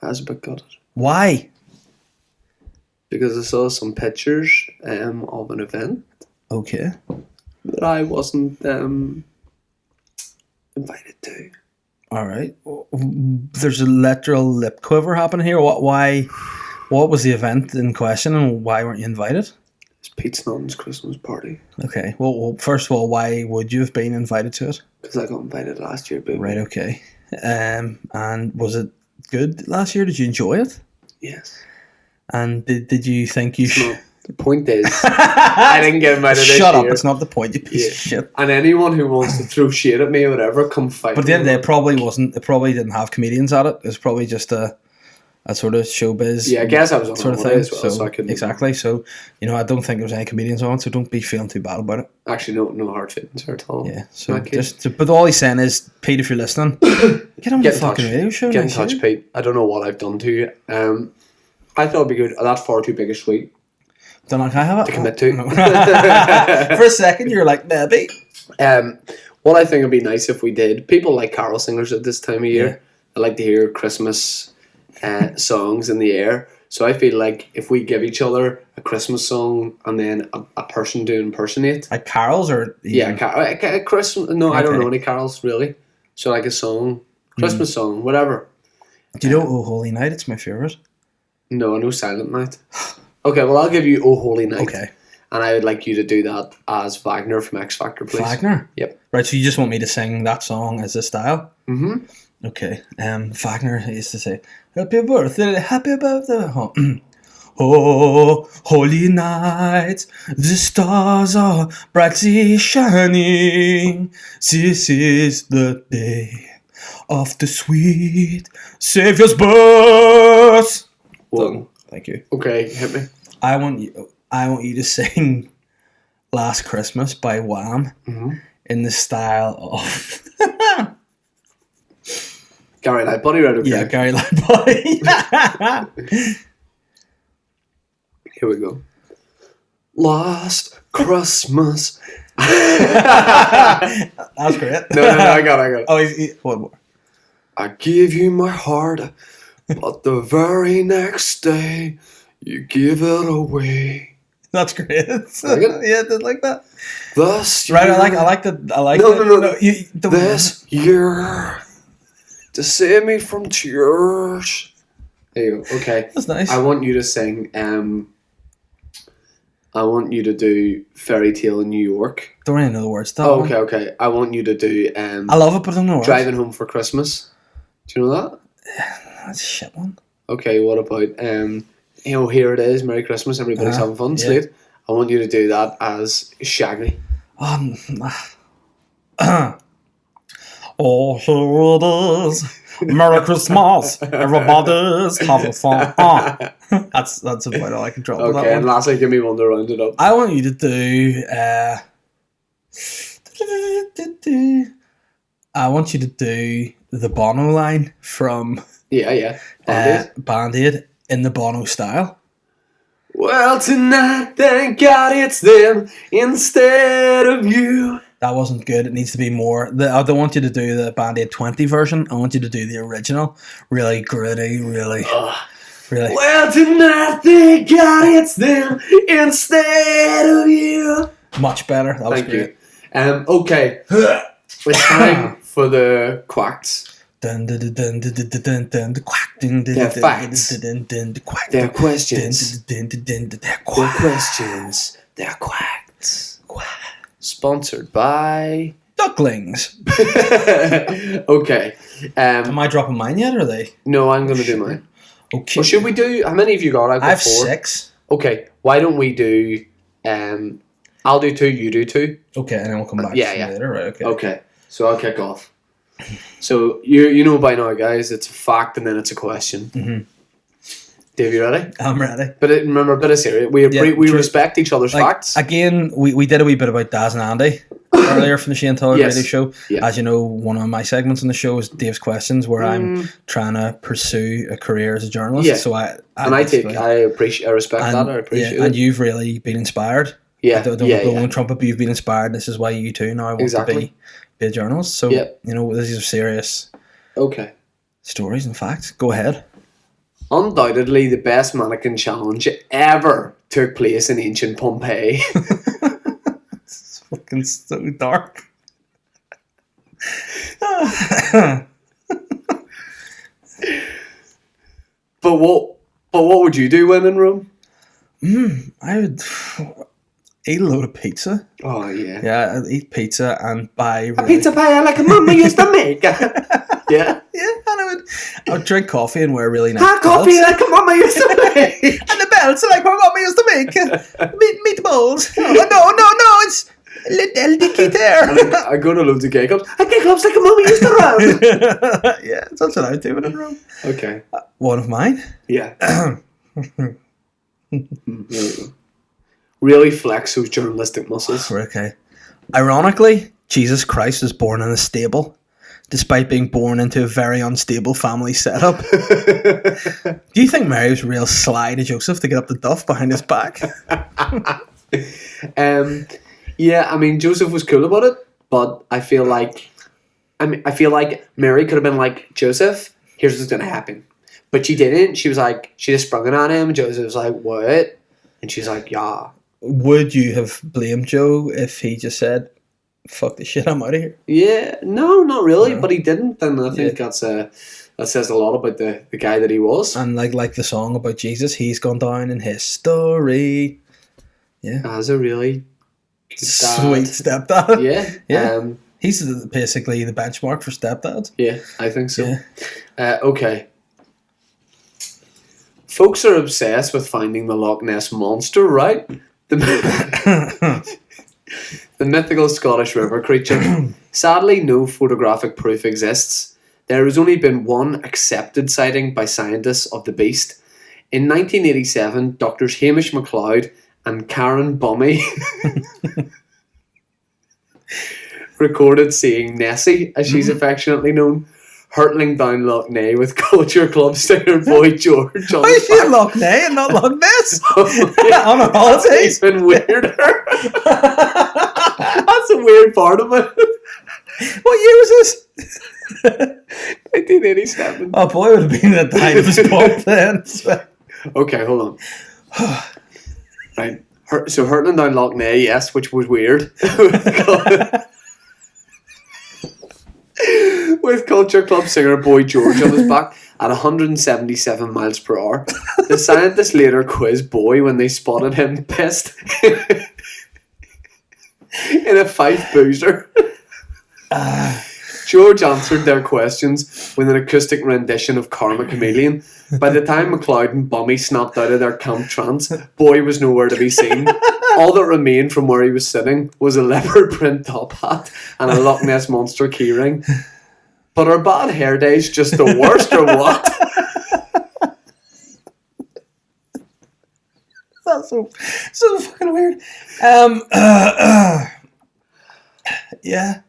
I was a bit gutted. Why? Because I saw some pictures of an event. Okay. That I wasn't invited to. All right. There's a literal lip quiver happening here. Why? What was the event in question, and why weren't you invited? It's Pete Snodden's Christmas party. Okay. Well, first of all, why would you have been invited to it? Because I got invited last year, baby. Right. Okay. And was it good last year? Did you enjoy it? Yes. And did you think you should? The point is, I didn't get invited this year. Shut up, it's not the point, you piece of shit. And anyone who wants to throw shit at me or whatever, come fight. But at the end of the day, it probably didn't have comedians at it. It was probably just a sort of showbiz. Yeah, I guess I was on sort of thing as well, so I couldn't. Exactly. So, I don't think there was any comedians on, so don't be feeling too bad about it. Actually, no hard feelings at all. Yeah. So but all he's saying is, Pete, if you're listening, get on the fucking radio show. Get in touch, Pete. I don't know what I've done to you. I thought it'd be good. That's far too big a sweet. Don't know, can I have it? To commit to. For a second, you're like, maybe. What I think would be nice if we did, people like carol singers at this time of year. Yeah. I like to hear Christmas songs in the air. So I feel like if we give each other a Christmas song and then a person to impersonate. Like carols or? Yeah, Christmas. No, okay. I don't know any carols really. So like a song, Christmas song, whatever. Do you know Oh Holy Night? It's my favourite. No, I know Silent Night. Okay, well, I'll give you Oh Holy Night. Okay. And I would like you to do that as Wagner from X Factor, please. Wagner? Yep. Right, so you just want me to sing that song as a style? Mm-hmm. Okay. Wagner used to say, happy birthday. Oh, holy night, the stars are brightly shining. This is the day of the sweet Saviour's birth. Whoa. Thank you. Okay, hit me. I want you to sing Last Christmas by Wham in the style of Gary Lightbody, right? Okay. Yeah, Gary Lightbody. Here we go. Last Christmas. That's great. No, I got it. Oh, one more. I give you my heart, but the very next day, you give it away. That's great. Like it? Yeah, I did like that. This year, right, I like that. No. This year, to save me from tears. There you go. Okay. That's nice. I want you to sing. I want you to do Fairy Tale in New York. Don't really know the words. Oh, okay. I want you to do. I love it, but I don't know words. Driving Home for Christmas. Do you know that? That's a shit one. Okay, what about Here It Is, Merry Christmas, everybody's having fun, Slade. I want you to do that as Shaggy. Oh, here it is, Merry Christmas, everybody's having fun. That's about all I can drop. Okay, and lastly, give me one to round it up. I want you to do. I want you to do the Bono line from. Yeah. Band-Aid in the Bono style. Well, tonight, thank God it's them instead of you. That wasn't good. It needs to be more. I don't want you to do the Band-Aid 20 version. I want you to do the original. Really gritty, really. Well, tonight, thank God it's them instead of you. Much better. That was great. Okay. It's time for the Qacts. Dun, dun, dun, dun, dun, dun, dun, dun, the quack. Dun, dun, They're dun, facts. dun, dun, dun, the quack. They're Dun, questions. dun, dun, dun, dun, they're They're quack. questions. They're quacks. Quack. Sponsored by... Ducklings. Okay. Am I dropping mine yet, or are they? No, I'm going to do mine. Okay. Or should we do... How many have you got? I've got I have 4. 6. Okay. Why don't we do... I'll do 2, you do 2. Okay, and then we'll come back Yeah, to yeah. some later. Right, okay. Okay. So I'll kick off. So you know by now, guys, it's a fact and then it's a question. Mhm. Dave, you ready? I'm ready. But remember, a bit of serious. We true. respect each other's Like, facts. again, we did a wee bit about Daz and Andy earlier from the Shane Todd Yes. radio show. Yeah. As you know, one of my segments on the show is Dave's Questions, where I'm trying to pursue a career as a journalist. Yeah. So I respect that. I appreciate it. And you've really been inspired. Yeah, I don't blow on trumpet, but you've been inspired. This is why you too now want to be a journalist. So these are serious Okay. stories and facts. Go ahead. Undoubtedly, the best mannequin challenge ever took place in ancient Pompeii. It's fucking so dark. But what would you do when in Rome? I would eat a load of pizza. Oh yeah. Yeah, I'd eat pizza and buy A pizza pie like a mama used to make. Yeah. Yeah, and I would drink coffee and wear really nice Hot coffee belts. like a mama used to make. And the belts are like my mama used to make. Meatballs. Oh, no, it's Little Dicky there. And I go to loads of gay clubs. A gay clubs like a mama used to run. Yeah, that's what I would do in a room. Okay. One of mine. Yeah. Really flex those journalistic muscles. Okay. Ironically, Jesus Christ was born in a stable, despite being born into a very unstable family setup. Do you think Mary was real sly to Joseph to get up the duff behind his back? Yeah, I mean Joseph was cool about it, but I feel like Mary could have been like, Joseph, here's what's gonna happen. But she didn't. She was like, she just sprung it on him. Joseph was like, what? And she's like, yeah. Would you have blamed Joe if he just said, fuck this shit, I'm out of here? Yeah, no, not really, No. but he didn't, and I think that says a lot about the guy that he was. And like the song about Jesus, he's gone down in history. Yeah. As a really good Sweet dad. stepdad. Yeah. Yeah. He's basically the benchmark for stepdads. Yeah, I think so. Yeah. Okay. Folks are obsessed with finding the Loch Ness Monster, right? The mythical Scottish river creature. Sadly, no photographic proof exists. There has only been one accepted sighting by scientists of the beast. In 1987, Doctors Hamish MacLeod and Karen Bummy recorded seeing Nessie, as she's affectionately known, hurtling down Loch Ness with Culture Club singer Boy George on Why his is she in back. Loch Ness and not Loch Ness? On our holidays? It's even weirder. That's a weird part of it. What year was this? 1987. Oh boy, would have been at the height of his pop then. Okay, hold on. Right. So hurtling down Loch Ness, yes, which was weird. With Culture Club singer Boy George on his back at 177 miles per hour. The scientists later quizzed Boy when they spotted him pissed in a Fife boozer. George answered their questions with an acoustic rendition of Karma Chameleon. By the time MacLeod and Bummy snapped out of their camp trance, Boy was nowhere to be seen. All that remained from where he was sitting was a leopard print top hat and a Loch Ness Monster keyring. But are bad hair days just the worst or what? That's so fucking weird. Yeah,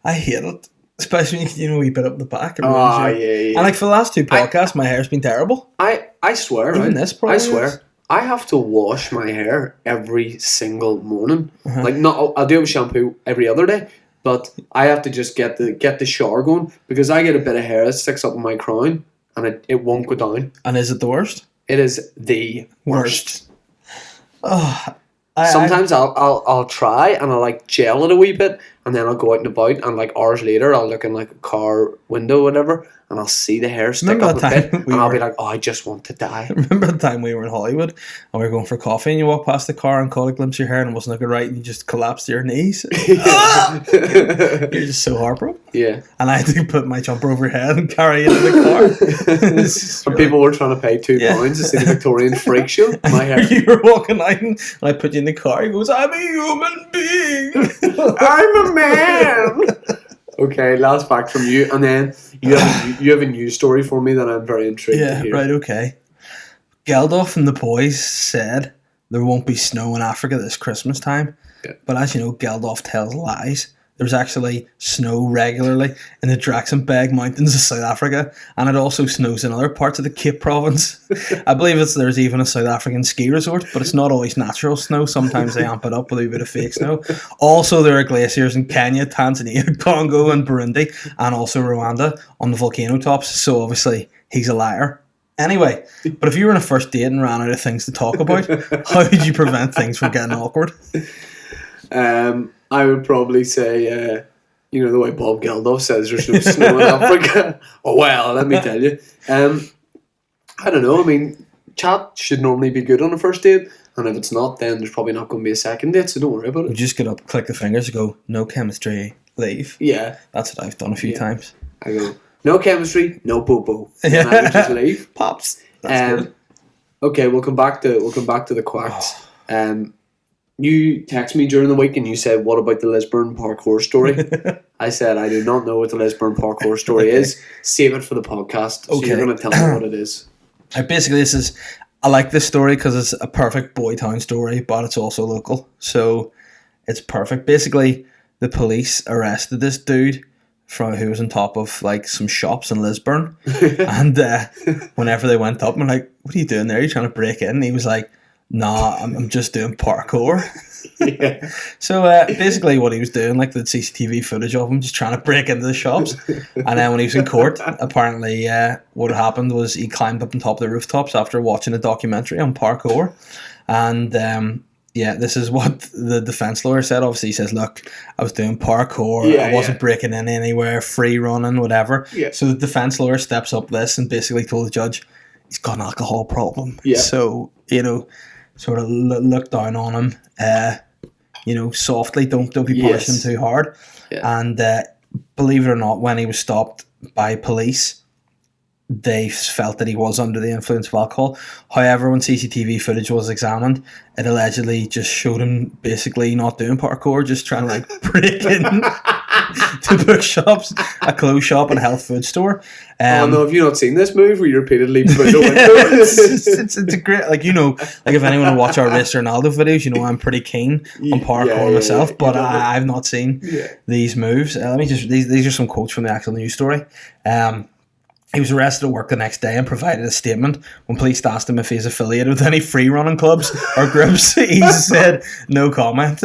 I hate it. Especially when you put up the back. Oh, And yeah. like for the last 2 podcasts, my hair's been terrible. I swear, Even right? this probably I swear. is. I have to wash my hair every single morning. Like, not I'll do it with shampoo every other day, but I have to just get the shower going because I get a bit of hair that sticks up in my crown and it won't go down. And is it the worst? It is the worst. Oh, Sometimes I'll try and I'll like gel it a wee bit, and then I'll go out and about, and like hours later I'll look in like a car window or whatever, and I'll see the hair stick up a bit, and I'll be like, oh, I just want to die. Remember the time we were in Hollywood and we were going for coffee, and you walked past the car and caught a glimpse of your hair and it wasn't looking right, and you just collapsed to your knees. You're just so heartbroken. Yeah. And I had to put my jumper over your head and carry it in the car. And people were trying to pay £2 to see the Victorian freak show. My hair. You were walking out and I put you in the car. He goes, I'm a human being. I'm a man. Okay, last fact from you, and then you have a news story for me that I'm very intrigued to hear. Right, okay. Geldof and the boys said there won't be snow in Africa this Christmas time. Yeah. But as you know, Geldof tells lies. There's actually snow regularly in the Drakensberg Mountains of South Africa, and it also snows in other parts of the Cape Province. I believe there's even a South African ski resort, but it's not always natural snow. Sometimes they amp it up with a bit of fake snow. Also, there are glaciers in Kenya, Tanzania, Congo, and Burundi, and also Rwanda on the volcano tops. So obviously, he's a liar. Anyway, but if you were on a first date and ran out of things to talk about, how would you prevent things from getting awkward? I would probably say, the way Bob Geldof says there's no snow in Africa. Oh, well, let me tell you. I don't know. I mean, chat should normally be good on a first date. And if it's not, then there's probably not going to be a second date. So don't worry about it. You just get up, click the fingers, and go, no chemistry, leave. Yeah. That's what I've done a few times. I go, no chemistry, no poo-poo. And I would just leave. Pops. That's good. Okay, we'll come back to the Quacks. You text me during the week and you said, what about the Lisburn parkour story? I said, I do not know what the Lisburn parkour story is. Save it for the podcast. Okay. So you're going to tell me what it is. Basically, I like this story because it's a perfect boy town story, but it's also local. So it's perfect. Basically, the police arrested this dude who was on top of like some shops in Lisburn. And whenever they went up, I'm like, what are you doing there? Are you trying to break in? And he was like, nah, I'm just doing parkour. Yeah. So basically what he was doing, like the CCTV footage of him just trying to break into the shops. And then when he was in court, apparently what happened was he climbed up on top of the rooftops after watching a documentary on parkour. And this is what the defense lawyer said. Obviously he says, look, I was doing parkour, I wasn't breaking in anywhere, free running, whatever. Yeah. So the defense lawyer steps up this and basically told the judge he's got an alcohol problem. Yeah. So, sort of look down on him, softly, don't be punishing him too hard. Yeah. And believe it or not, when he was stopped by police, they felt that he was under the influence of alcohol. However, when CCTV footage was examined, it allegedly just showed him basically not doing parkour, just trying to like break in to bookshops, a clothes shop, and a health food store. No, have you not seen this move where you repeatedly put the window? It's a great, like if anyone will watch our Race Ronaldo videos, I'm pretty keen on parkour myself, but I've not seen these moves. These are some quotes from the actual news story. He was arrested at work the next day and provided a statement. When police asked him if he's affiliated with any free running clubs or groups, he said no comment.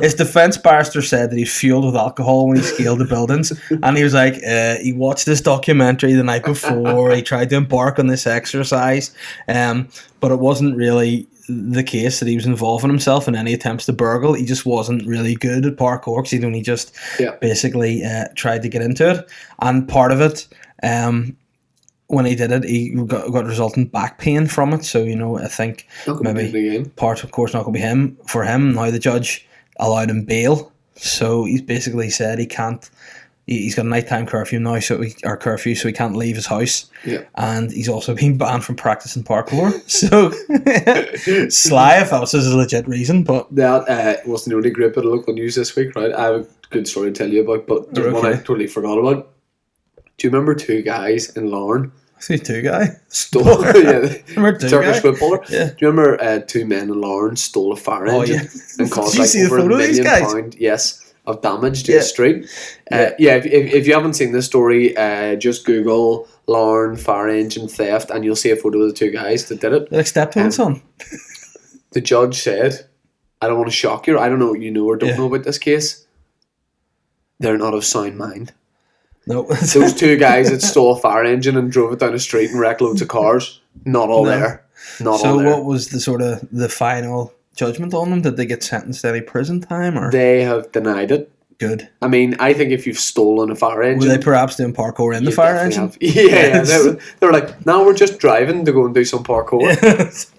His defence barrister said that he's fueled with alcohol when he scaled the buildings, and he was like, he watched this documentary the night before, he tried to embark on this exercise, but it wasn't really the case that he was involving himself in any attempts to burgle. He just wasn't really good at parkour because he'd only just basically tried to get into it. And part of it, when he did it, he got resultant back pain from it. So, I think maybe part, of course, not going to be him. For him, now the judge allowed him bail. So he's basically said he can't. He's got a nighttime curfew now, so he can't leave his house. Yeah. And he's also been banned from practicing parkour. So, sly if that was a legit reason, but that wasn't the only great bit of local news this week, right? I have a good story to tell you about, but one I totally forgot about. Do you remember two guys in Larne? I see two guys. Turkish footballer. Yeah. Do you remember two men in Larne stole a fire engine and caused like over £1 million? Yes. Of damage to the street. If you haven't seen this story, just Google Larne fire engine theft and you'll see a photo of the two guys that did it. They're like step-tones on. The judge said, I don't want to shock you, I don't know what you know or don't know about this case. They're not of sound mind. No. Those two guys that stole a fire engine and drove it down the street and wrecked loads of cars, not all there. not So on there. what was the sort of the final judgment on them? Did they get sentenced to any prison time or? They have denied it. Good. I mean, I think if you've stolen a fire engine... Were they perhaps doing parkour in the you fire definitely engine? have. Yeah, Yes. they were like, now we're just driving to go and do some parkour. Yes.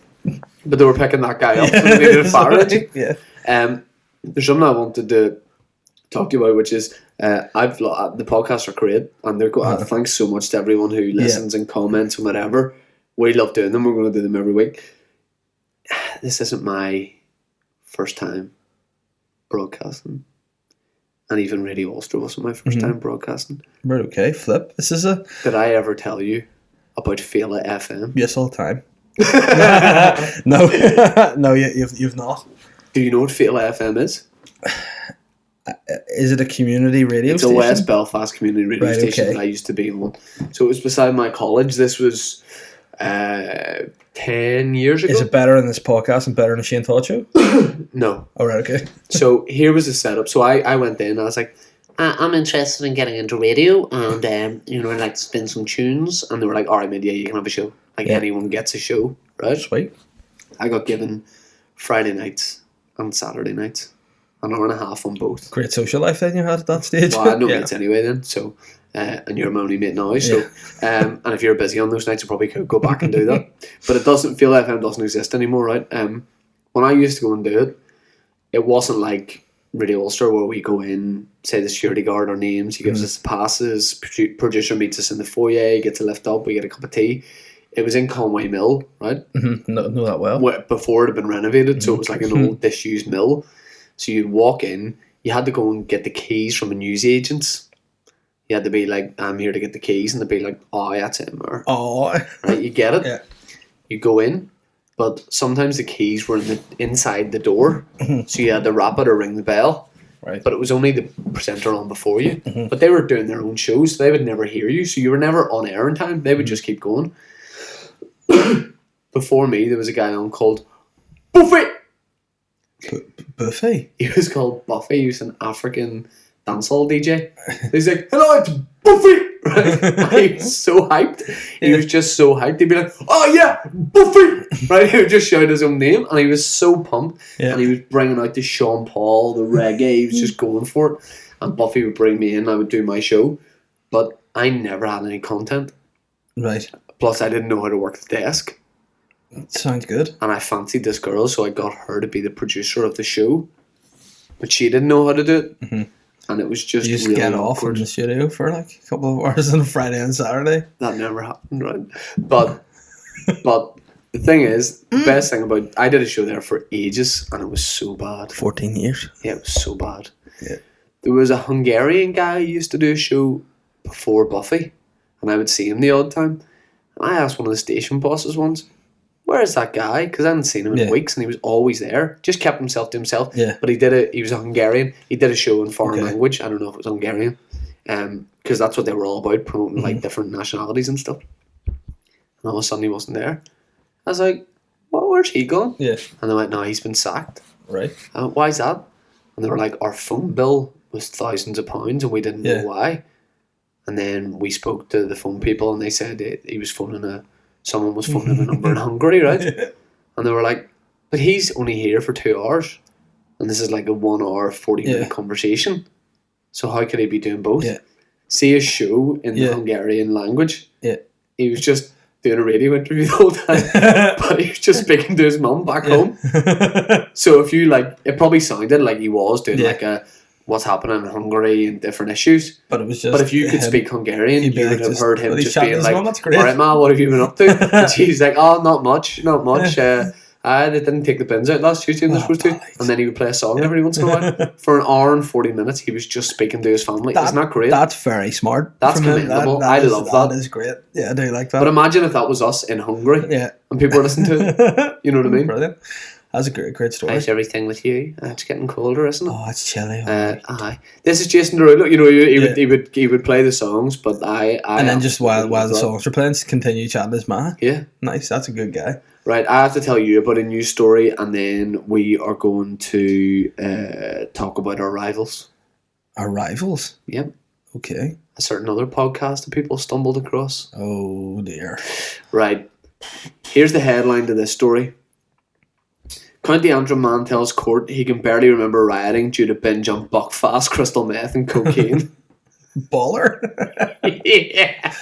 But they were picking that guy up, so they needed a fire engine. Yeah. There's something I wanted to talk to you about, which is the podcasts are great, and they're thanks so much to everyone who listens and comments and whatever. We love doing them. We're going to do them every week. This isn't my first time broadcasting, and even Radio Ulster wasn't my first time broadcasting. Right, okay, flip. This is a... Did I ever tell you about Fela FM? Yes, all the time. No. No, you've not. Do you know what Fela FM is? Is it a community radio It's station? a West Belfast community radio Right, station okay. that I used to be on. So it was beside my college. This was 10 years ago. Is it better in this podcast and better in the Shane Todd show? No. All right, okay. So here was the setup. So I went in. I was like, I'm interested in getting into radio, and I'd like to spin some tunes. And they were like, all right, mate, yeah, you can have a show. Like anyone gets a show, right? Sweet. I got given Friday nights and Saturday nights, an hour and a half on both. Great social life then you had at that stage. Well, I had no Yeah. mates anyway then, so and you're my only mate now, so and if you're busy on those nights, you probably could go back and do that. But it doesn't feel like FM doesn't exist anymore, right? When I used to go and do it, it wasn't like Radio Ulster where we go in, say the security guard our names, he gives us passes, producer meets us in the foyer, gets a lift up, we get a cup of tea. It was in Conway Mill, right? Mm-hmm. Know that well. Before it had been renovated, so it was like an old disused mill. So you'd walk in, you had to go and get the keys from a newsagent's. You had to be like, I'm here to get the keys, and they'd be like, oh, that's him. Or, Oh. right, you get it. Yeah. You go in, but sometimes the keys were inside the door, so you had to rap it or ring the bell. Right. But it was only the presenter on before you. But they were doing their own shows, so they would never hear you, so you were never on air in time. They would just keep going. Before me, there was a guy on called Buffy. Buffy? He was called Buffy. He was an African dancehall DJ. He's like, hello, it's Buffy. Right? He was so hyped. He was just so hyped. He'd be like, oh yeah, Buffy. Right? He would just shout his own name, and he was so pumped. Yeah. And he was bringing out the Sean Paul, the reggae. He was just going for it. And Buffy would bring me in. I would do my show, but I never had any content. Right. Plus, I didn't know how to work the desk. Sounds good. And I fancied this girl, so I got her to be the producer of the show. But she didn't know how to do it. Mm-hmm. And it was just You just really get off awkward. in the studio for like a couple of hours on a Friday and Saturday. That never happened, right? But the thing is, the best thing about... I did a show there for ages, and it was so bad. 14 years. Yeah, it was so bad. Yeah. There was a Hungarian guy who used to do a show before Buffy, and I would see him the odd time. And I asked one of the station bosses once, where is that guy? Because I hadn't seen him in weeks, and he was always there. Just kept himself to himself. Yeah. But he was a Hungarian. He did a show in foreign language. I don't know if it was Hungarian. Because that's what they were all about, promoting like different nationalities and stuff. And all of a sudden he wasn't there. I was like, well, where's he gone? Yeah. And they went, no, he's been sacked. Right. Why is that? And they were like, our phone bill was thousands of pounds and we didn't know why. And then we spoke to the phone people and they said he was someone was phoning a number in Hungary, right? And they were like, but he's only here for 2 hours. And this is like a 1 hour, 40-minute conversation. So how could he be doing both? Yeah. See a show in the Hungarian language. Yeah. He was just doing a radio interview the whole time. But he was just speaking to his mum back home. So if you it probably sounded like he was doing like a what's happening in Hungary and different issues. But it was just. But if you could speak Hungarian, you would have heard him just being like, that's great. all right, Ma, what have you been up to? And she's like, oh, not much. They didn't take the bins out last Tuesday and they're supposed to. And then he would play a song every once in a while. For an hour and 40 minutes, he was just speaking to his family. Isn't that great? That's very smart. That's commendable. I love that. That is great. Yeah, I do like that. But imagine if that was us in Hungary. Yeah. And people were listening to it. You know what I mean? Brilliant. That's a great story. How's everything with you? It's getting colder, isn't it? Oh, it's chilly. Aye. This is Jason Derulo. You know, he would play the songs, but I and then just while the songs are playing, continue chatting to his man. Yeah. Nice. That's a good guy. Right, I have to tell you about a news story, and then we are going to talk about our rivals. Our rivals? Yep. Okay. A certain other podcast that people stumbled across. Oh, dear. Right. Here's the headline to this story. County Antrim man tells court he can barely remember rioting due to binge on Buckfast, crystal meth and cocaine. Baller. Yeah.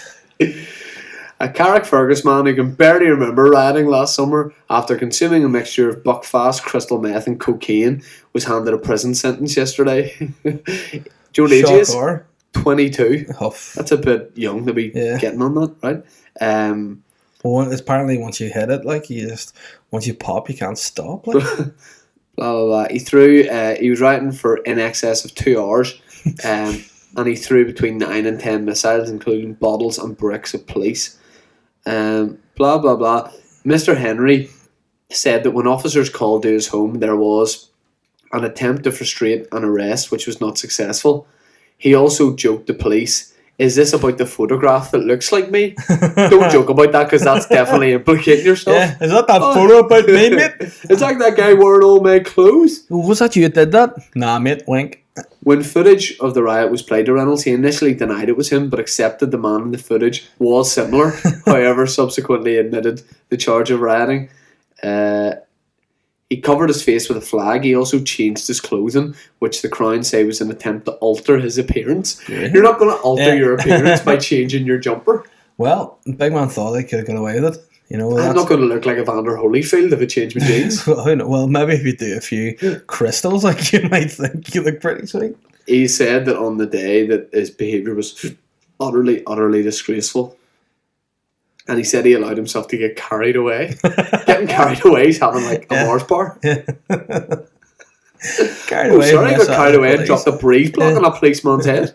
A Carrickfergus man who can barely remember rioting last summer after consuming a mixture of Buckfast, crystal meth and cocaine was handed a prison sentence yesterday. Do you know what age he is? 22. Huff. That's a bit young to be getting on that, right? Well, apparently once you hit it, like once you pop, you can't stop. Like. blah blah blah. He was writing for in excess of 2 hours, and he threw between 9 and 10 missiles, including bottles and bricks at police. Blah blah blah. Mr. Henry said that when officers called to his home, there was an attempt to frustrate an arrest, which was not successful. He also joked to police, "Is this about the photograph that looks like me?" Don't joke about that, because that's definitely implicating yourself. Yeah, is that photo about me, mate? It's like that guy wearing all my clothes. Was that you that did that? Nah, mate, wink. When footage of the riot was played to Reynolds, he initially denied it was him, but accepted the man in the footage was similar. However, subsequently admitted the charge of rioting. He covered his face with a flag. He also changed his clothing, which the Crown say was an attempt to alter his appearance. Yeah. You're not going to alter your appearance by changing your jumper. Well, big man thought they could have got away with it. You know, I'm not going to look like Evander Holyfield if I change my jeans. Well, maybe if you do a few crystals, like you might think you look pretty sweet. He said that on the day that his behaviour was utterly disgraceful. And he said he allowed himself to get carried away. Getting carried away, he's having like a Mars bar. Carried away. Sorry, I got carried away and dropped a breeze block on a policeman's head.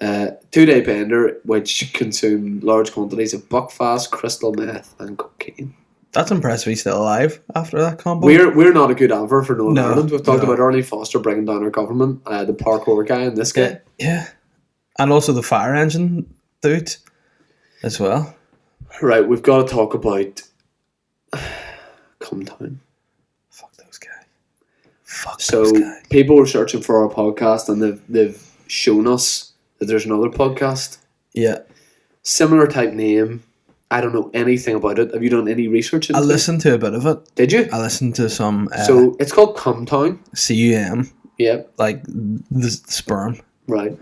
2-day bender, which consumed large quantities of Buckfast, crystal meth, and cocaine. That's impressive. He's still alive after that combo. We're not a good advert for Northern Ireland. We've talked about Arlene Foster bringing down our government, the parkour guy, and this guy. Yeah, and also the fire engine dude as well. Right, we've got to talk about Cumtown. Fuck those guys. So people were searching for our podcast, and they've shown us that there's another podcast. Yeah. Similar type name. I don't know anything about it. Have you done any research into it? I listened to a bit of it. Did you? I listened to some... so it's called Cumtown. C-U-M. Yeah. Like the sperm. Right.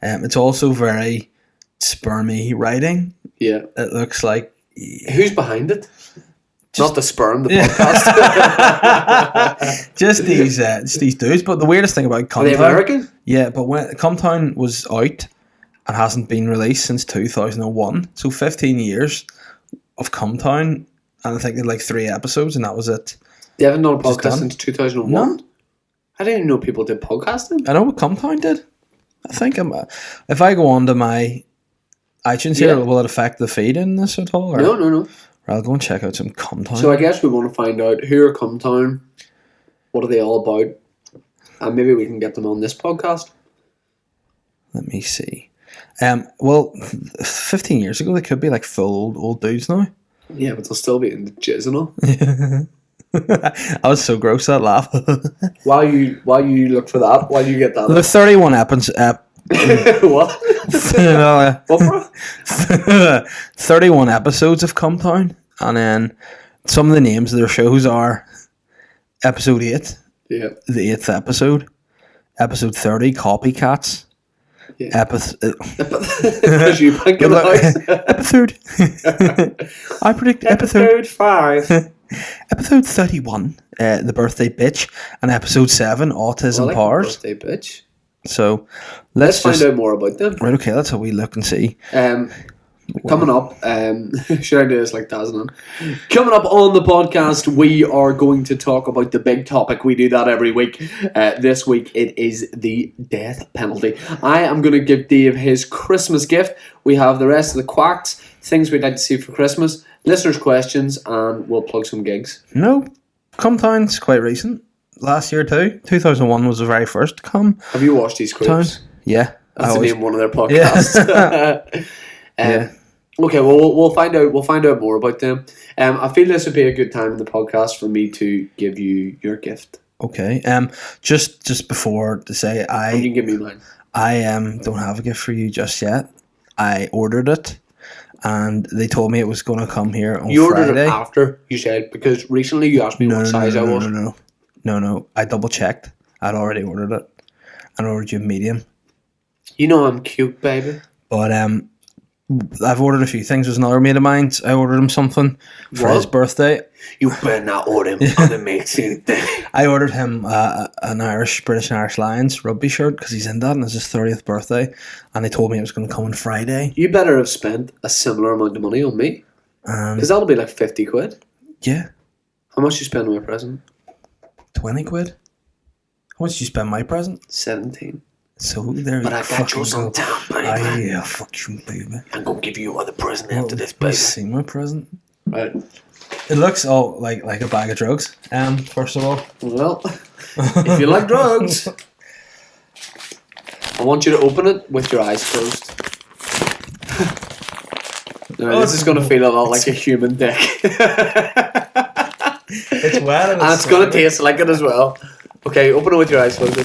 It's also very spermy writing. Yeah. It looks like... Who's behind it? Not the sperm, the podcast. just these dudes. But the weirdest thing about Cumtown... Are they American? Yeah, but when Cumtown was out and hasn't been released since 2001, so 15 years of Cumtown, and I think they had like 3 episodes, and that was it. They haven't done a podcast since 2001? No. I didn't even know people did podcasting. I know what Cumtown did. I think if I go on to my iTunes here, will it affect the feed in this at all? Or? No. I'll go and check out some Cumtown. So I guess we want to find out who are Cumtown, what are they all about, and maybe we can get them on this podcast. Let me see. Well, 15 years ago, they could be like full old dudes now. Yeah, but they'll still be in the jizz and all. I was so gross, that laugh. While you look for that, while you get that. There's 31 episodes. What? What, bro? 31 episodes of Cumtown, and then some of the names of their shows are episode 8, yeah, the 8th episode, episode 30, Copycats, episode. I predict episode 5, episode 31, the birthday bitch, and episode 7, autism like powers. Birthday bitch. So let's find out more about them. Right, okay, that's how we look and see. Coming up, should I do this like Dazzling? Coming up on the podcast, we are going to talk about the big topic. We do that every week. This week, it is the death penalty. I am going to give Dave his Christmas gift. We have the rest of the Qacts, things we'd like to see for Christmas, listeners' questions, and we'll plug some gigs. No, Cumtown's quite recent. Last year too. 2001 was the very first to come. Have you watched these clips? Yeah. That's the name of one of their podcasts. Yeah. Okay, well, we'll find out more about them. I feel this would be a good time in the podcast for me to give you your gift. Okay. Just before to say, you can give me mine. I don't have a gift for you just yet. I ordered it, and they told me it was going to come here on You ordered Friday. it after you said, because recently you asked me what size I was. No. I double checked. I'd already ordered it. I ordered you a medium. You know I'm cute, baby. But I've ordered a few things. There's another mate of mine. I ordered him something for his birthday. You better not order him on the mix anything. I ordered him an British and Irish Lions rugby shirt because he's in that and it's his 30th birthday. And they told me it was going to come on Friday. You better have spent a similar amount of money on me. Because that'll be like 50 quid. Yeah. How much you spend on my present? 20 quid. How much did you spend on my present? 17. So there. But I got yours on time, baby. Yeah, fuck you, baby. I'm gonna give you other present after this, baby. See my present. Right. It looks all like a bag of drugs. First of all. Well, if you like drugs, I want you to open it with your eyes closed. Now, this is gonna feel a lot like a human dick. It's wet and it's gonna taste like it as well. Okay, open it with your eyes closed.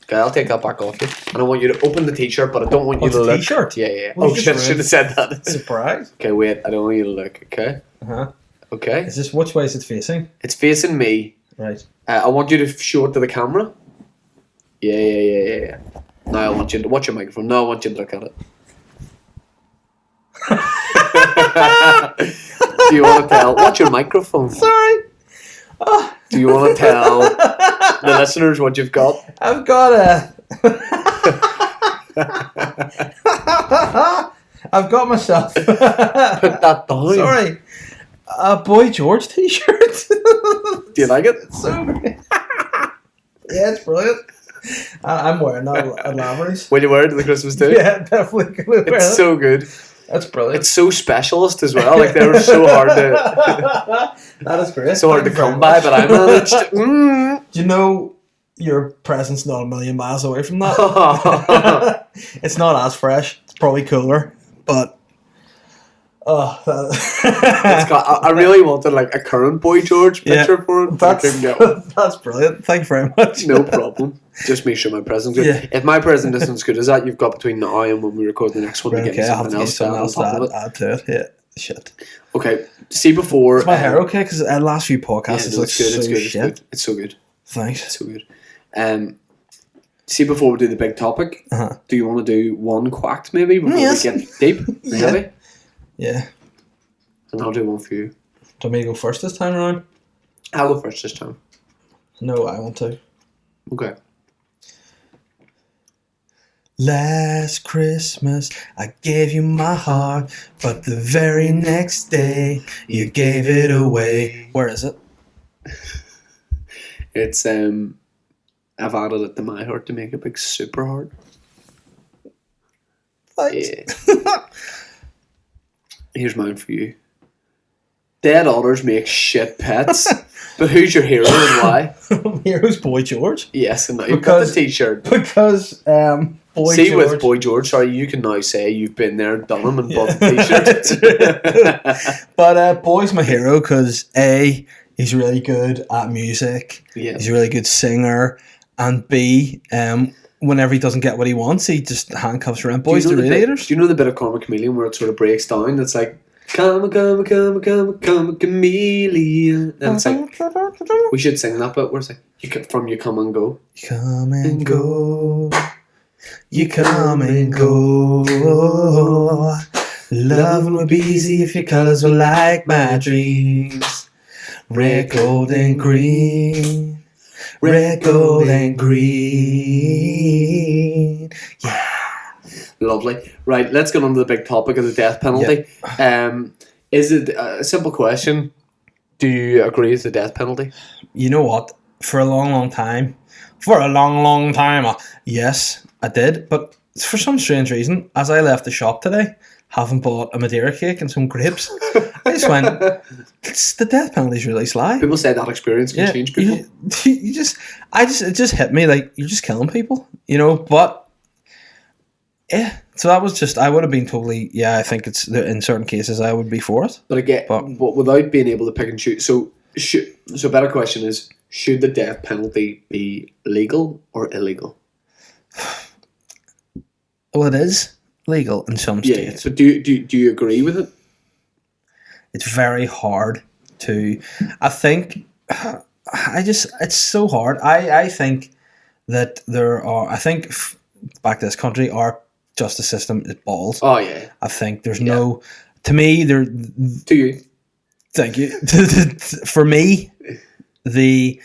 Okay, I'll take that back off you. And I want you to open the t-shirt, but I don't want you to look. T-shirt? Yeah. Well, Oh shit, I should have said that. Surprise. Okay, wait, I don't want you to look, okay? Uh-huh. Okay. Is this, which way is it facing? It's facing me. Right. I want you to show it to the camera. Yeah. Now I want you to watch your microphone. Now I want you to look at it. Do you want to tell? Watch your microphone. Sorry. Do you want to tell the listeners what you've got? I've got a... I've got myself... Put that down. Sorry. A Boy George t-shirt. Do you like it? It's so great. Yeah, it's brilliant. I'm wearing that at Lavery's. Will you wear it to the Christmas do? Yeah, definitely gonna wear It's it. so good. That's brilliant. It's so specialist as well. Like they were so hard to... That is great. So hard to Thank you very come by, much. but I managed. Do you know your present's not a million miles away from that? It's not as fresh. It's probably cooler, but It's got, I really wanted like a current Boy George picture for it. But I couldn't get one. That's brilliant. Thank you very much. No problem. Just make sure my present's good. Yeah. If my present isn't as good as that, you've got between now and when we record the next one Right, to get me okay, I'll have something to get else something to else add on top to of it. add to it. Yeah, shit. Okay. See before. Is my hair okay? Because the last few podcasts Yeah, it's no, like it's good. so It's good. shit. It's good. It's so good. Thanks. It's so good. See before we do the big topic. Uh-huh. Do you want to do one quacked maybe before Yes. we get deep? Yeah. Maybe. Yeah. And I'll do one for you. Do you want me to go first this time around? I'll go first this time. No, I want to. Okay. Last Christmas, I gave you my heart, but the very next day, you gave it away. Where is it? It's I've added it to my heart to make a big super heart. Thanks. Yeah. Here's mine for you. Dead otters make shit pets, but who's your hero and why? Here's Boy George. Yes, and now you've got the t-shirt. Because Boy See, George. with Boy George, sorry, you can now say you've been there, done him, and bought the t-shirt. But Boy's my hero because A, he's really good at music. Yeah. He's a really good singer. And B, whenever he doesn't get what he wants, he just handcuffs around boys to radiators. Do you know the bit of Comic Chameleon where it sort of breaks down? It's like, come a chameleon. And it's like, we should sing that bit where it's like, you come and go. You come and go. You come and go. Loving would be easy if your colours were like my dreams. Red, gold, and green. Red, gold, and green. Yeah. Lovely. Right, let's get on to the big topic of the death penalty. Is it a simple question? Do you agree with the death penalty? You know what? For a long time, yes, I did. But for some strange reason, as I left the shop today, having bought a Madeira cake and some grapes, I just went, the death penalty's really sly. People say that experience can change people. It just hit me like, you're just killing people, you know, but yeah, so that was just, I would have been totally, I think it's, in certain cases, I would be for it. But again, but without being able to pick and choose, so better question is, should the death penalty be legal or illegal? Well, it is. legal in some Yeah. states. So do you agree with it? It's very hard to. I think. It's so hard. I think that there are. I think back to this country, our justice system is balls. Oh yeah. I think there's no. To me, there. To you. Thank you. For me, the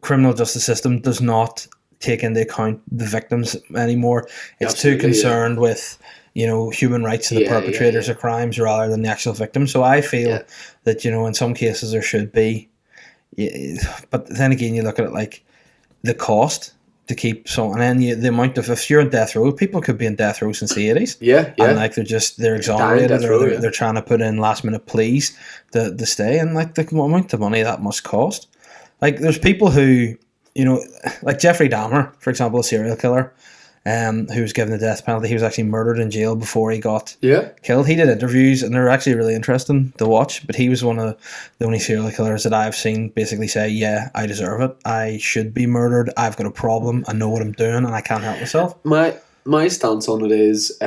criminal justice system does not take into account the victims anymore. It's too concerned with, human rights of the perpetrators of crimes rather than the actual victims. So I feel that, in some cases there should be. But then again, you look at it like the cost to keep someone, and then the amount of, if you're in death row, people could be in death row since the 80s. Yeah. And they're exonerated, or they're trying to put in last minute pleas to stay, and like the amount of money that must cost. Like there's people who, like Jeffrey Dahmer, for example, a serial killer, who was given the death penalty. He was actually murdered in jail before he got killed. He did interviews, and they're actually really interesting to watch. But he was one of the only serial killers that I've seen basically say, "Yeah, I deserve it. I should be murdered. I've got a problem. I know what I'm doing, and I can't help myself." My stance on it is,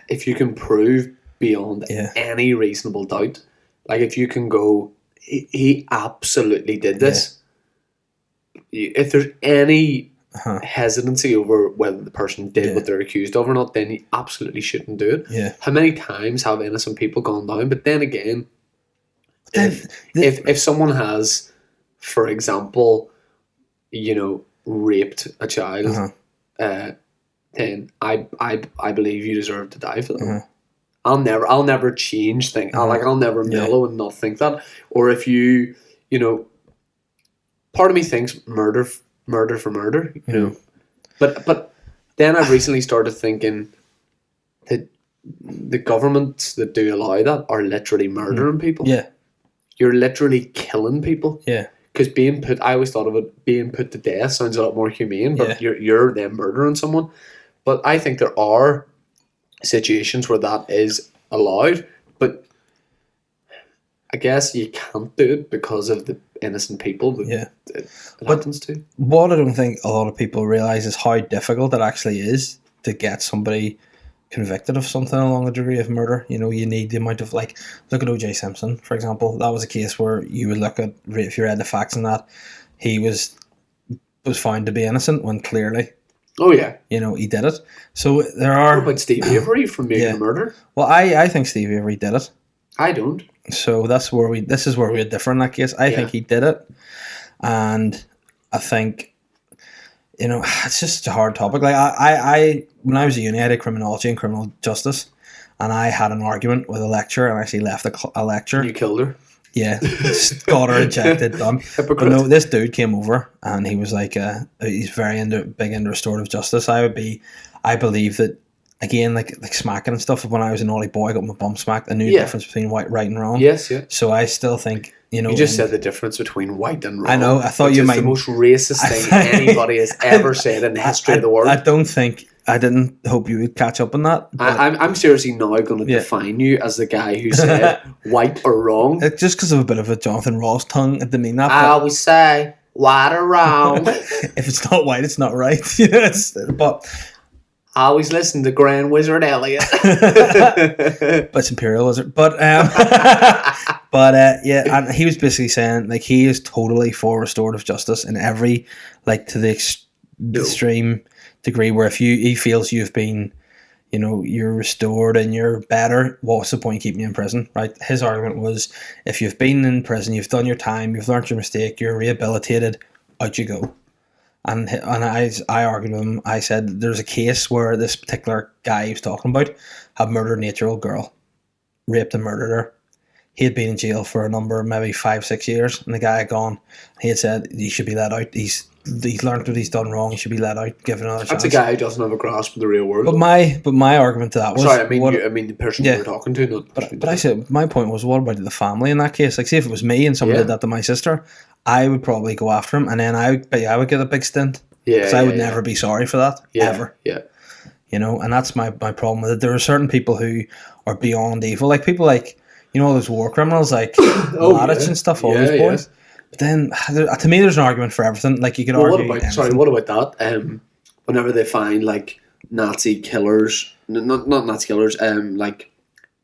if you can prove beyond any reasonable doubt, like if you can go, he absolutely did this. If there's any hesitancy over whether the person did what they're accused of or not, then you absolutely shouldn't do it. Yeah. How many times have innocent people gone down? But then again, if someone has, for example, raped a child, then I believe you deserve to die for that. I'll never change things. I'll never mellow and not think that. Or if you part of me thinks murder for murder, but then I've recently started thinking that the governments that do allow that are literally murdering people. Yeah, you're literally killing people. Yeah, because I always thought of it being put to death sounds a lot more humane, but you're then murdering someone. But I think there are situations where that is allowed, but I guess you can't do it because of the innocent people that it happens to. What I don't think a lot of people realise is how difficult it actually is to get somebody convicted of something along the degree of murder. You need the amount of, look at O.J. Simpson, for example. That was a case where you would look at, if you read the facts on that, he was found to be innocent when clearly he did it. So there are... What about Steve Avery from making a murder? Well, I think Steve Avery did it. I don't. So this is where we differ in that case. I think he did it, and I think it's just a hard topic. Like I when I was at uni, I did criminology and criminal justice, and I had an argument with a lecturer, and I actually left a lecture. You killed her. Yeah, got her ejected, done. But no, this dude came over, and he was like, he's very big into restorative justice. I believe that. Again, like smacking and stuff. When I was a naughty boy, I got my bum smacked. I knew the difference between right and wrong. Yes, yeah. So I still think, You just said the difference between white and wrong. I know. I thought you might. It's the most racist thing anybody has ever said in the history of the world. I didn't hope you would catch up on that. I'm seriously now going to define you as the guy who said white or wrong. Just because of a bit of a Jonathan Ross tongue, I didn't mean that. I always say white or wrong. If it's not white, it's not right. But... I always listen to Grand Wizard Elliott. But it's Imperial Wizard. But and he was basically saying he is totally for restorative justice in every to the extreme degree where if he feels you've been you're restored and you're better, what's the point keeping you in prison, right? His argument was if you've been in prison, you've done your time, you've learned your mistake, you're rehabilitated, out you go. And I argued with him. I said there's a case where this particular guy he was talking about had murdered an 8-year-old girl, raped and murdered her. He had been in jail for a number, maybe 5-6 years, and the guy had gone. He had said he should be let out. He's learned what he's done wrong. He should be let out, given another chance. That's a guy who doesn't have a grasp of the real world. But my argument to that was sorry. I mean the person you were talking to. Not but I said my point was, what about the family in that case? Like, say if it was me and someone did that to my sister, I would probably go after him, and then I would get a big stint. Because I would never be sorry for that ever. Yeah. And that's my problem with it. There are certain people who are beyond evil, like people all those war criminals like Mladic and stuff. All those boys. But then, to me, there's an argument for everything. Like you could argue. What about that? Whenever they find Nazi killers, not Nazi killers, like,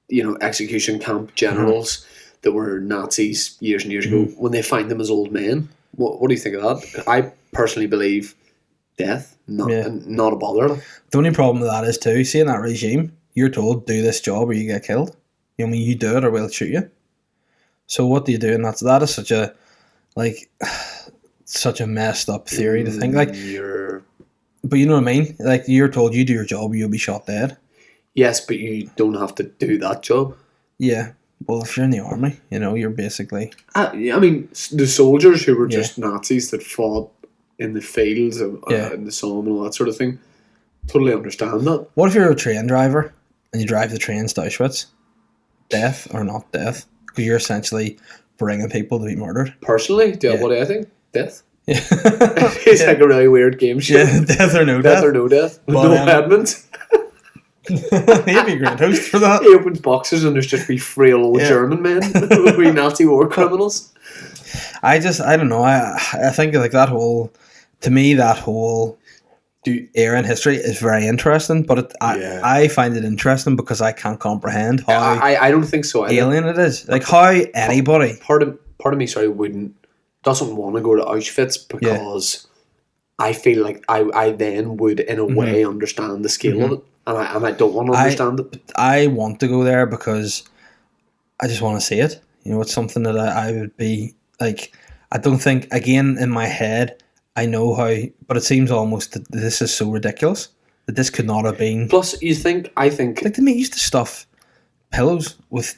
you know, execution camp generals that were Nazis years and years ago, when they find them as old men. What do you think of that? I personally believe death, not a bother. The only problem with that is too, see in that regime, you're told do this job or you get killed. You know, I mean, you do it or we'll shoot you. So what do you do? And that is such a messed up theory to think. Like, but you know what I mean? Like, you're told you do your job, you'll be shot dead. Yes, but you don't have to do that job. Yeah. Well, if you're in the army, you know, you're basically... I mean, the soldiers who were just Nazis that fought in the fields and in the Somme and all that sort of thing, totally understand that. What if you're a train driver and you drive the trains to Auschwitz? Death or not death? Because you're essentially bringing people to be murdered. Personally, what do I think? Death. Yeah. It's like a really weird game show. Yeah, death or no death. Death or no death. But, no Edmonds. He'd be a great host for that. He opens boxes and there's just wee frail old German men, wee Nazi war criminals. I don't know. I think like that whole era in history is very interesting, but I find it interesting because I can't comprehend how I don't think so either. Alien it is. Like how anybody part of me doesn't want to go to Auschwitz because I feel like I then would in a way understand the scale of it. And I don't want to understand it. I want to go there because I just want to see it. You know, it's something that I would be like. I don't think, again, in my head, I know how, but it seems almost that this is so ridiculous that this could not have been. Plus, I think like they used to stuff pillows with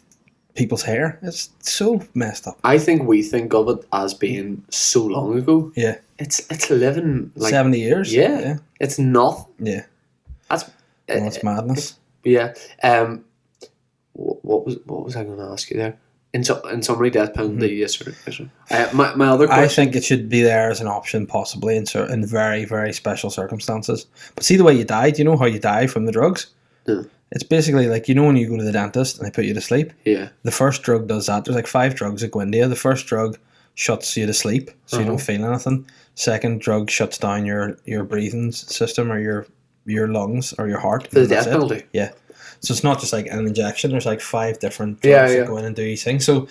people's hair. It's so messed up. I think we think of it as being so long ago. Yeah, it's living like 70 years. Yeah, it's nothing. Yeah, that's madness. What was I going to ask you there? In summary, death penalty, yes sir. My other question, I think it should be there as an option, possibly in very, very special circumstances. But see the way you die. Do you know how you die from the drugs? No. It's basically like, you know, when you go to the dentist and they put you to sleep. Yeah. The first drug does that. There's like 5 drugs that go into you. The first drug shuts you to sleep, so you don't feel anything. Second drug shuts down your breathing system or your lungs or your heart. For the death penalty. Yeah. So it's not just like an injection. There's like 5 different drugs that go in and do each thing. So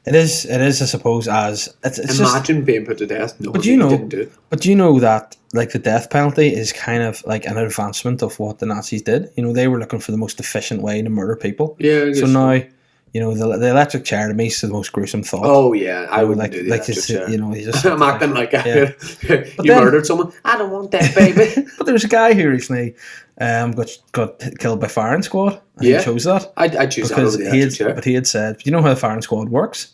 it is. I suppose, as it's imagine just, being put to death. No, but you know, didn't do it. But you know that like the death penalty is kind of like an advancement of what the Nazis did. You know, they were looking for the most efficient way to murder people. Yeah. So now, you know, the electric chair to me is the most gruesome thought. Oh yeah, I wouldn't like, do the like electric chair. You know, you just I'm acting like you then, murdered someone. I don't want that, baby. But there's a guy who recently got killed by firing squad. And he chose that. I choose that over the electric chair. But he had said, do you know how the firing squad works?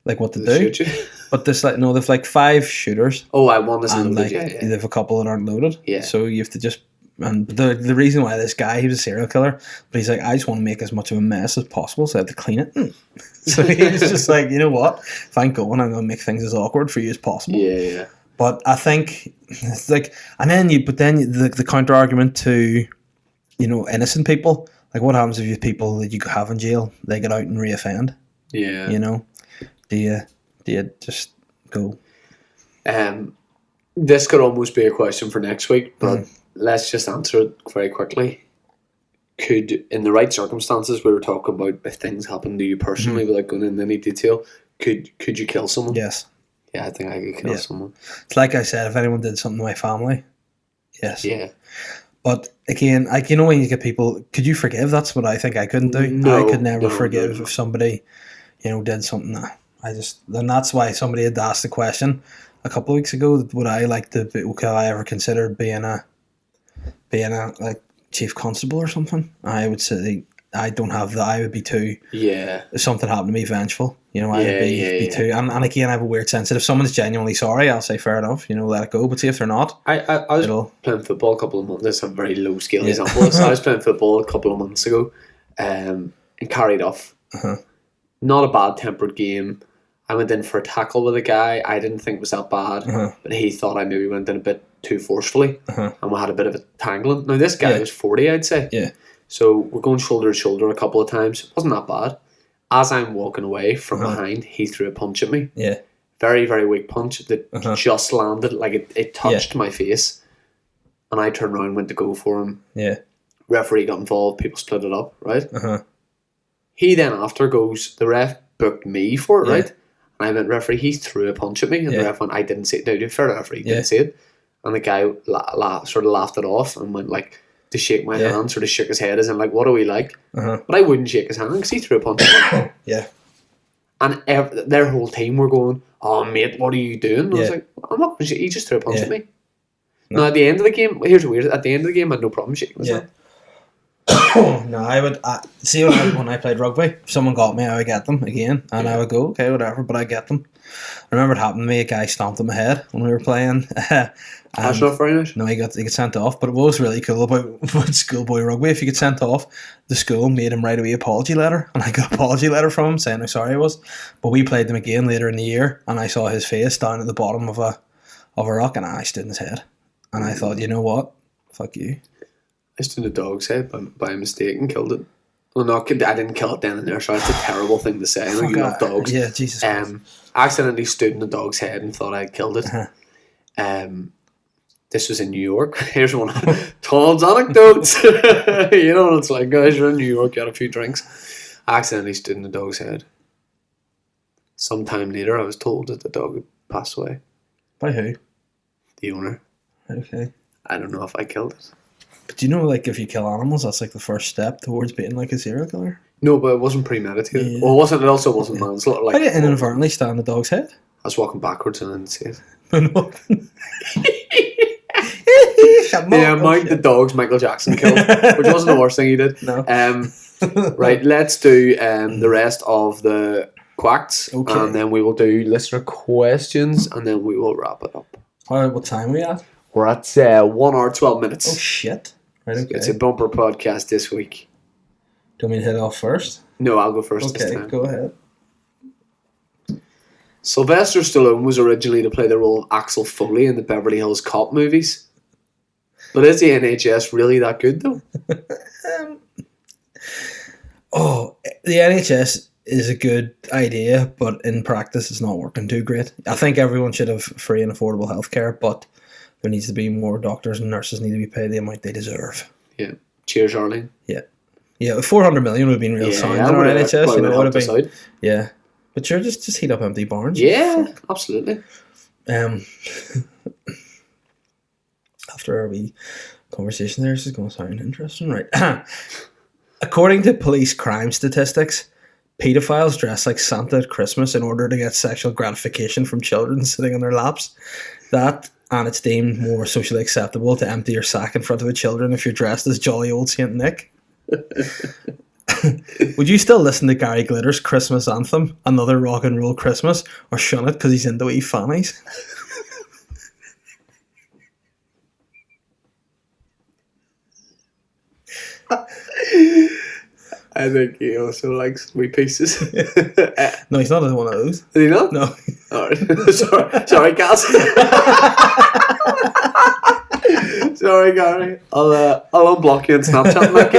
Like what to do? Shoot you? But they've like 5 shooters. Oh, I want this and loaded. Like they've a couple that aren't loaded. Yeah. So you have to just. And the reason why this guy, he was a serial killer, but he's like, I just want to make as much of a mess as possible, so I have to clean it. So he was just like, you know what? If I'm going to make things as awkward for you as possible. Yeah. But I think it's like, the counter argument to, you know, innocent people, like what happens if you have people that you could have in jail, they get out and reoffend? Yeah. You know, do you just go? This could almost be a question for next week, but let's just answer it very quickly. Could, in the right circumstances, we were talking about if things happen to you personally without going into any detail, could you kill someone? Yes. Yeah, I think I could kill someone. It's like I said, if anyone did something to my family, yes. Yeah. But again, like, you know, when you get people, could you forgive? That's what I think I couldn't do. No, I could never forgive if somebody, you know, did something that then that's why somebody had asked the question a couple of weeks ago, would I ever consider being a like chief constable or something? I would say I don't have that. I would be too. Yeah. If something happened to me, vengeful. You know, I would be too. And again, I have a weird sense that if someone's genuinely sorry, I'll say fair enough. You know, let it go. But see if they're not, I was playing football a couple of months. This is a very low scale example. So I was playing football a couple of months ago, and carried off. Not a bad tempered game. I went in for a tackle with a guy I didn't think was that bad, but he thought I maybe went in a bit too forcefully, and we had a bit of a tangling. Now this guy was 40, I'd say. Yeah. So we're going shoulder to shoulder a couple of times. It wasn't that bad. As I'm walking away from behind, he threw a punch at me. Yeah. Very, very weak punch that just landed, like it touched my face. and I turned around and went to go for him. Yeah. Referee got involved, people split it up, right? Uh-huh. He then after goes, the ref booked me for it, Yeah. right? And I went, referee, he threw a punch at me, and the ref went, I didn't see it. No, fair referee, didn't see it. And the guy sort of laughed it off and went like to shake my hand, sort of shook his head as in like, what are we like? Uh-huh. But I wouldn't shake his hand because he threw a punch at me. Yeah. And their whole team were going, oh mate, what are you doing? And I was like, I'm not going to shake, he just threw a punch at me. No. Now at the end of the game, here's the weird, at the end of the game I had no problem shaking his hand. No, I would see when I played rugby. If someone got me, I would get them again, and I would go, okay, whatever. But I get them. I remember it happened to me. A guy stomped on my head when we were playing. That's not very nice. No, he got sent off. But what was really cool about schoolboy rugby, if you get sent off, the school made him write a wee apology letter, and I got an apology letter from him saying how sorry I was. But we played them again later in the year, and I saw his face down at the bottom of a rock, and I stood in his head, and I thought, you know what, fuck you. I stood in a dog's head by mistake and killed it. Well, no, I didn't kill it then and there, so it's a terrible thing to say. I know you love dogs. Yeah, Jesus. I accidentally stood in a dog's head and thought I'd killed it. This was in New York. Here's one of Todd's anecdotes. You know what it's like, guys. You're in New York, you had a few drinks. I accidentally stood in the dog's head. Sometime later, I was told that the dog had passed away. By who? The owner. Okay. I don't know if I killed it. But do you know, like, if you kill animals, that's like the first step towards being like a serial killer? No, but it wasn't premeditated. Yeah. Well, it also wasn't manslaughter. Like, How did you inadvertently stand on the dog's head? I was walking backwards and I didn't see it. Yeah, Mike the dog's Michael Jackson killed, which wasn't the worst thing he did. No. Right, let's do the rest of the Qacts, Okay. and then we will do listener questions, and then we will wrap it up. What time are we at? We're at 1 hour 12 minutes. Oh, shit. Right, okay. It's a bumper podcast this week. Do you want me to hit off first? No, I'll go first this Okay, time. go ahead. Sylvester Stallone was originally to play the role of Axel Foley in the Beverly Hills Cop movies. But is the NHS really that good, though? The NHS is a good idea, but in practice it's not working too great. I think everyone should have free and affordable healthcare, but there needs to be more doctors and nurses need to be paid the amount they deserve. Yeah. Cheers, Arlene. Yeah, 400 million would have been real sound in our NHS. You know, would have been. Yeah. But sure, just heat up empty barns. Yeah, absolutely. After our wee conversation there, this is going to sound interesting, right? According to police crime statistics, pedophiles dress like Santa at Christmas in order to get sexual gratification from children sitting on their laps. That, and it's deemed more socially acceptable to empty your sack in front of the children if you're dressed as jolly old Saint Nick. Would you still listen to Gary Glitter's Christmas anthem, Another Rock and Roll Christmas, or shun it because he's into wee fannies? I think he also likes wee pieces. No, he's not one of those. Is he not? No. Alright. sorry, Cass. Sorry, Gary. I'll unblock you on Snapchat in that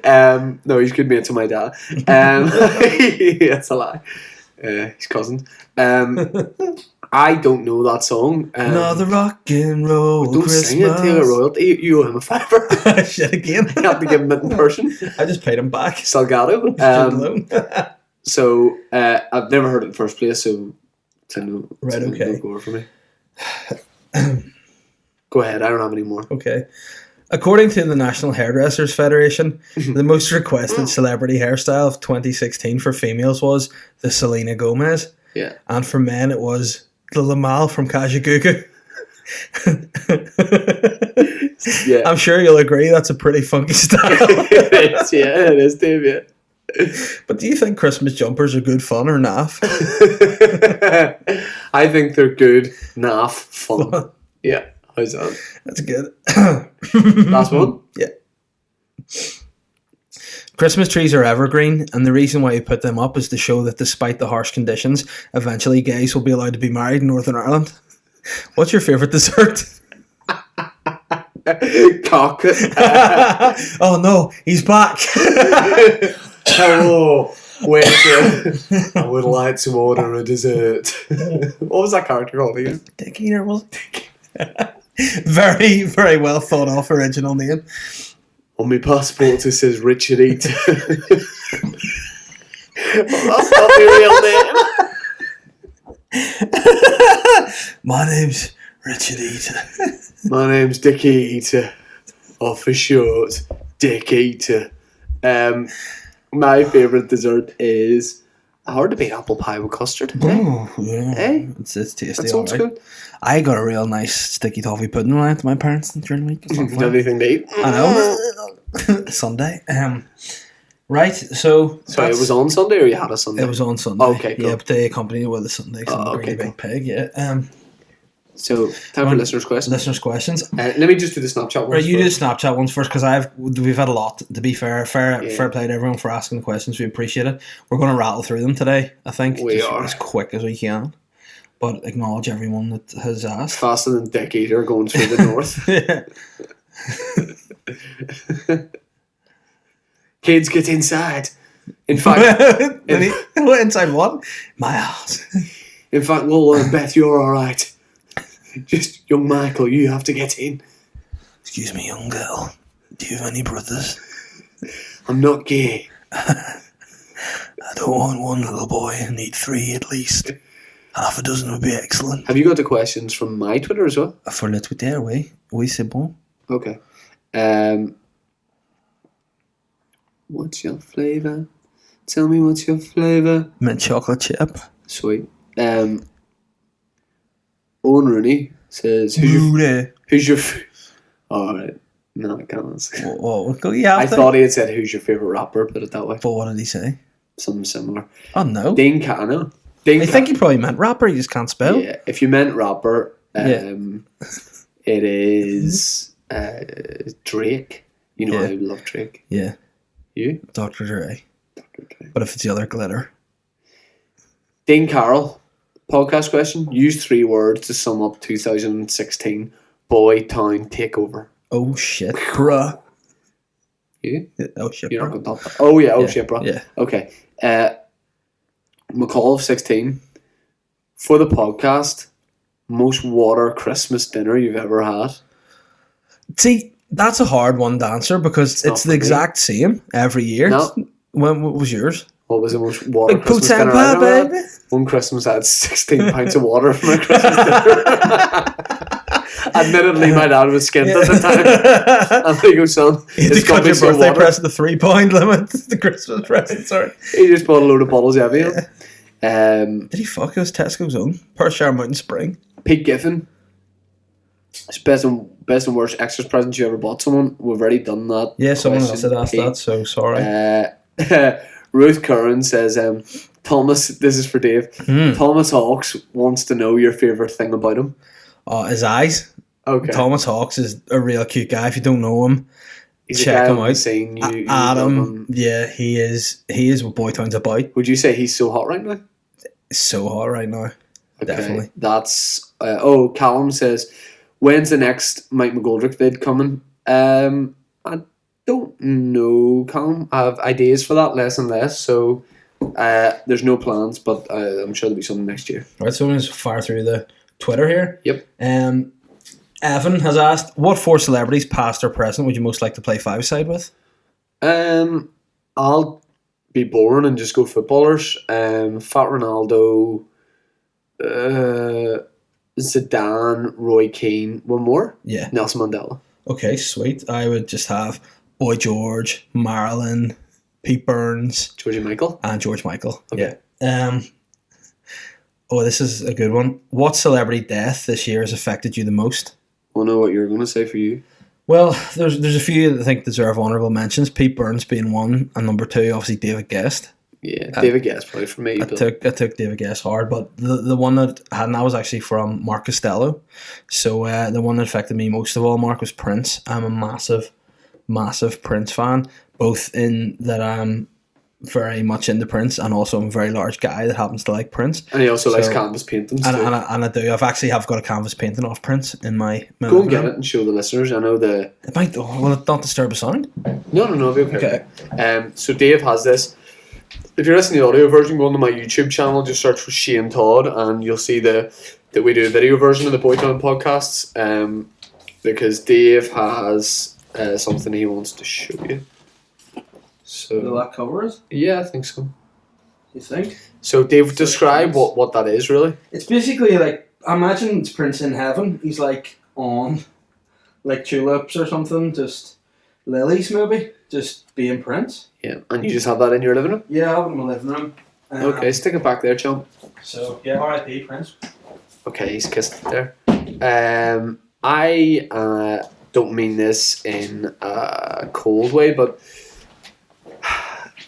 case. No, he's good mate to my dad. That's a lie. He's cousins. I don't know that song. Another rock and roll don't Christmas. Sing it, Taylor Royalty. You owe him a fiver. Shit again. You have to give him it in person. I just paid him back. Salgado. So I've never heard it in the first place, so no, right, okay. No go for me. Go ahead, I don't have any more. Okay. According to the National Hairdressers Federation, the most requested celebrity hairstyle of 2016 for females was the Selena Gomez. Yeah. And for men, it was the Lamal from Kajagoogoo. Yeah. I'm sure you'll agree that's a pretty funky style. It is, Dave, yeah. But do you think Christmas jumpers are good fun or naff? I think they're good, naff, fun. Yeah, how's that? That's good. Last one? Yeah. Christmas trees are evergreen, and the reason why you put them up is to show that despite the harsh conditions, eventually gays will be allowed to be married in Northern Ireland. What's your favourite dessert? Cock. Oh no, he's back. Hello, waiter. I would like to order a dessert. What was that character called again? Dick Eater, was it? Very, very well thought of original name. On my passport it says Richard Eater. Well, that's not my real name. My name's Richard Eater. My name's Dickie Eater, or for short, Dick Eater. My favourite dessert is hard to beat apple pie with custard. Oh, yeah. Eh? It's tasty. That sounds alright. good. I got a real nice sticky toffee pudding when I went to my parents during the week. It's not Do you fun. have anything to eat? I know. Sunday. Right, so Sorry, it was on Sunday or you had a Sunday? It was on Sunday. Okay, cool. Yeah, but they accompanied it with a Sunday. Okay, Big Pig. Yeah. So, time for listeners' questions. Listeners' questions. Let me just do the Snapchat ones. Right, you do first. Snapchat ones first because we've had a lot. To be fair play to everyone for asking the questions. We appreciate it. We're going to rattle through them today. I think We just are. as quick as we can, but acknowledge everyone that has asked. Faster than Dick Eater going through the north. Yeah. Kids, get inside. In fact, What, inside what? My house. in fact, Lola and Beth, you're all right. Just young Michael, you have to get in. Excuse me, young girl. Do you have any brothers? I'm not gay. I don't want one little boy. I need 3 at least. Half a dozen would be excellent. Have you got the questions from my Twitter as well? For le Twitter, oui. Oui, c'est bon. Okay. What's your flavour? Tell me what's your flavour. Mint chocolate chip. Sweet. Owen Rooney says, who's your alright. No, I can't answer. Yeah, I thought he had said, who's your favourite rapper, put it that way. But what did he say? Something similar. Oh, no. Dean Cano. I think he probably meant rapper, he just can't spell. Yeah, if you meant rapper, it is Drake. You know, Yeah. I love Drake. Yeah. You? Dr. Dre. Dr. Dre. But if it's the other, glitter. Dean Carroll, podcast question. Use 3 words to sum up 2016 Boy Town Takeover. Oh, shit, bruh. You? Oh, shit, You're bruh. not going to talk. Oh, yeah. Oh, shit, bro. Yeah. Okay. McCall of 16. For the podcast, most water Christmas dinner you've ever had? See, that's a hard one to answer because it's for the me. exact same every year. No. What was yours? What was the most water Like Christmas Poutine dinner pie, I've ever had? baby. One Christmas I had 16 pints of water for my Christmas dinner. Admittedly, my dad was skint at the time. And he goes, son, You had it's to got cut me your some birthday water. present the 3-point limit. The Christmas present, sorry. He just bought a load of bottles of Evian. Did he fuck? It was Tesco's own. Perthshire Mountain Spring. Pete Giffen. It's best and worst Xmas present you ever bought someone. We've already done that. Yeah, someone else question, had asked Pete. that, so sorry. Ruth Curran says, Thomas, this is for Dave. Thomas Hawks wants to know your favourite thing about him. His eyes. Okay. Thomas Hawks is a real cute guy. If you don't know him, He's check a guy him I've out. seen. You Adam, love him. yeah, he is what Boytown's about. Would you say he's so hot right now? It's so hot right now. Okay. Definitely. That's Callum says, when's the next Mike McGoldrick vid coming? I don't know, Callum. I have ideas for that, less and less, so there's no plans, but I'm sure there'll be something next year. Right, so I'm going to fire through the Twitter here. Yep. Evan has asked, what 4 celebrities, past or present, would you most like to play 5-a-side with? I'll be boring and just go footballers. Fat Ronaldo, Zidane, Roy Keane, one more? Yeah. Nelson Mandela. Okay, sweet. I would just have Boy George, Marilyn, Pete Burns, Georgie Michael. and George Michael. Okay. Yeah. This is a good one. What celebrity death this year has affected you the most? I know what you're going to say for you. Well, there's a few that I think deserve honourable mentions. Pete Burns being one, and number 2, obviously David Guest. Yeah, David Guest probably for me. I took David Guest hard, but the one that had, and that was actually from Mark Costello. So the one that affected me most of all, Mark, was Prince. I'm a massive Prince fan, both in that I'm very much into Prince, and also I'm a very large guy that happens to like Prince. And he also likes canvas paintings. And too. I do. I've got a canvas painting of Prince in my Go and get it and show the listeners. I know the. It might. Will it not disturb the sound? No, it'll be okay. Okay. So Dave has this. If you're listening to the audio version, go onto my YouTube channel, just search for Shane Todd, and you'll see that we do a video version of the Boytown podcasts. because Dave has something he wants to show you. Will So that cover it? yeah, I think so. You think? So Dave, describe what that is really. It's basically like, imagine it's Prince in heaven. He's like on, like tulips or something, just lilies maybe, just being Prince. Yeah, and you just have that in your living room. Yeah, I have it in my living room. Okay, stick it back there, chum. So yeah, R.I.P. Prince. Okay, he's kissed it there. I don't mean this in a cold way, but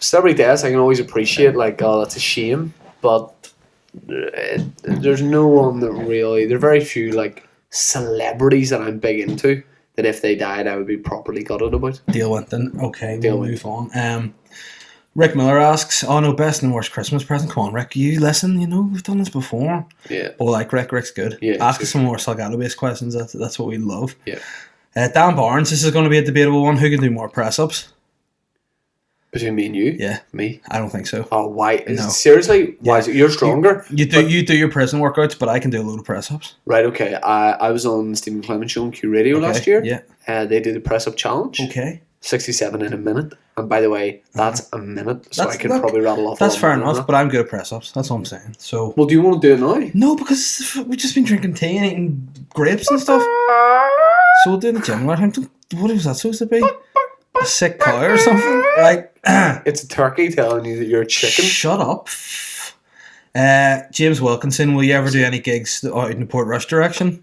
celebrity deaths I can always appreciate. Like, oh, that's a shame, but there's no one that really. There are very few like celebrities that I'm big into that if they died I would be properly gutted about. Deal with then. Okay, Deal we'll with. move on. Rick Miller asks, "Oh no, best and worst Christmas present." Come on, Rick, you listen. You know we've done this before. Yeah. But like Rick's good. Yeah, Ask us super. some more Salgado-based questions. That's what we love. Yeah. Dan Barnes, this is going to be a debatable one. Who can do more press-ups? Between me and you. Yeah, Me. I don't think so. Oh, why? No. Seriously? Why is it? You're stronger. You do your prison workouts, but I can do a load of press-ups. Right, okay. I was on Stephen Clement show on Q Radio last year. Yeah. They did a press up challenge. Okay. 67 in a minute. And by the way, that's a minute, so I could look, probably rattle off. That's all fair of them. enough, but I'm good at press-ups. That's all I'm saying. So Well, do you want to do it now? no, because we've just been drinking tea and eating grapes and stuff. So we'll do it in the gym. What is that supposed to be? A sick cow or something? Like, It's a turkey telling you that you're a chicken. shut up. James Wilkinson, will you ever do any gigs out in the Port Rush direction?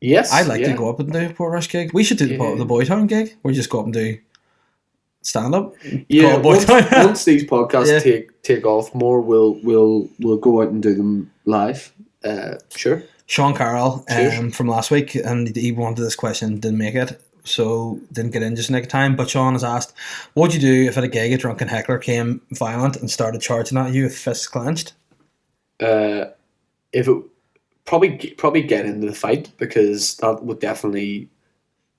Yes. I'd like yeah. to go up and do a Port Rush gig. We should do Yeah. the Boytown gig. We just go up and do stand-up. Yeah, Call it Boytown. once these podcasts Yeah. take off more, we'll go out and do them live. Sure. Sean Carroll Cheers. from last week, and he wanted this question, didn't make it, so didn't get in just next time. But Sean has asked, what would you do if at a gig a drunken heckler came violent and started charging at you with fists clenched? If it probably get into the fight, because that would definitely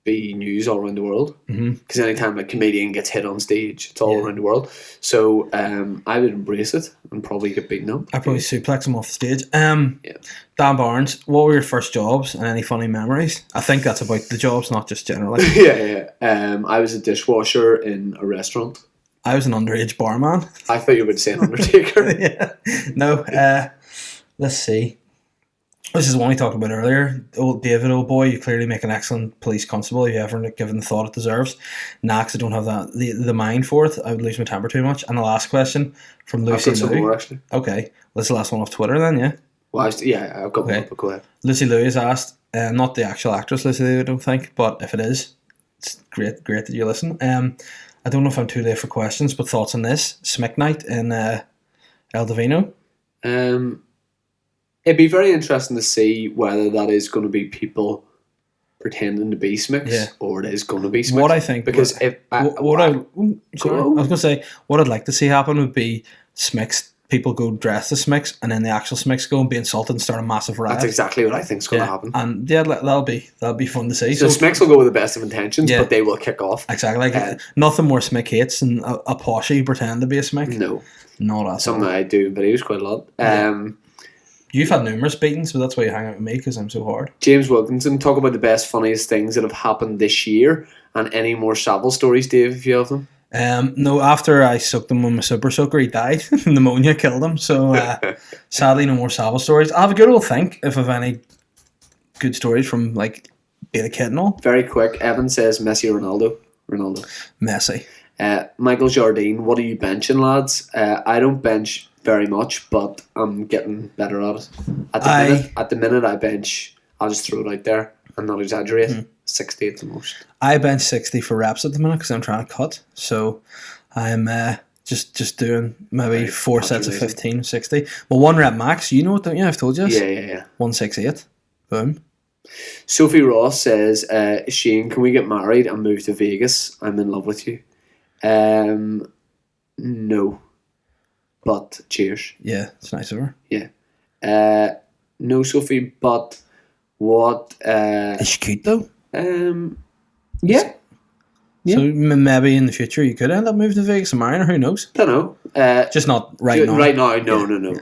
be news all around the world. Because anytime a comedian gets hit on stage, it's all Yeah. around the world. So I would embrace it and probably get beaten up. I'd probably suplex him off the stage. Dan Barnes, what were your first jobs and any funny memories? I think that's about the jobs, not just generally. Yeah. I was a dishwasher in a restaurant. I was an underage barman. I thought you were saying Undertaker. Yeah. No, let's see. This is one we talked about earlier. Old David, old boy, you clearly make an excellent police constable if you ever given the thought it deserves. Nah, 'cause I don't have the mind for it. I would lose my temper too much. And the last question from I've Lucy got some Lou. more actually. Okay, that's the last one off Twitter then, yeah? Well, I've got one, but go ahead. Lucy Lou has asked, not the actual actress Lucy Lou, I don't think, but if it is, it's great that you listen. I don't know if I'm too late for questions, but thoughts on this? Smick night in El Divino? It'd be very interesting to see whether that is going to be people pretending to be Smicks, Yeah. or it is going to be Smicks. What I think, because if I was going to say, what I'd like to see happen would be Smicks, people go dressed as Smicks, and then the actual Smicks go and be insulted and start a massive riot. that's exactly what I think is going to happen. And yeah, that'll be fun to see. So Smicks will go with the best of intentions, Yeah. but they will kick off. Exactly, like nothing more Smick hates than a poshie pretend to be a Smick. No, Not at something all. I do, but he was quite a lot. You've had numerous beatings, but that's why you hang out with me, because I'm so hard. James Wilkinson, talk about the best, funniest things that have happened this year, and any more Savile stories, Dave, if you have them. No, after I sucked him with my super soaker, he died. Pneumonia killed him. So sadly, no more Savile stories. I'll have a good old think if I've any good stories from like being a kid and all. Very quick, Evan says Messi or Ronaldo. Messy. Michael Jardine, what are you benching, lads? I don't bench very much, but I'm getting better at it. At the minute I bench, I'll just throw it out there and not exaggerate, 60 at the most. I bench 60 for reps at the minute because I'm trying to cut. So I'm just doing maybe 4 sets of 15, 60. Well, 1 rep max, you know it, don't you? I've told you this. Yeah. 168. Boom. Sophie Ross says, Shane, can we get married and move to Vegas? I'm in love with you. No. But cheers. Yeah, it's nice of her. Yeah. No, Sophie, but what... Is she cute though? Yeah. So maybe in the future you could end up moving to Vegas and marrying her, who knows? Don't know. Just not right now. Right now, no.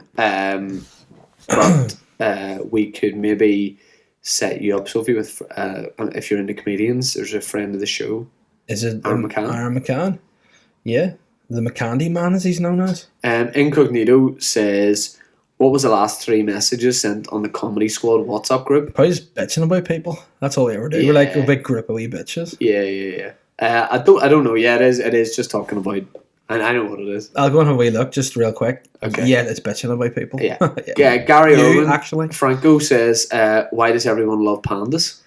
But we could maybe set you up, Sophie, with if you're into comedians, there's a friend of the show. Is it Aaron McCann? Aaron McCann? Yeah. The McCandy man, as he's known as. Incognito says, what was the last 3 messages sent on the Comedy Squad WhatsApp group? Probably just bitching about people. That's all we ever do. Yeah. We're like a big group of wee bitches. Yeah. I don't know. Yeah, it is just talking about. And I know what it is. I'll go and have a wee look just real quick. Okay. Yeah, it's bitching about people. Yeah. Yeah. Gary You, Owen actually. Franco says, why does everyone love pandas?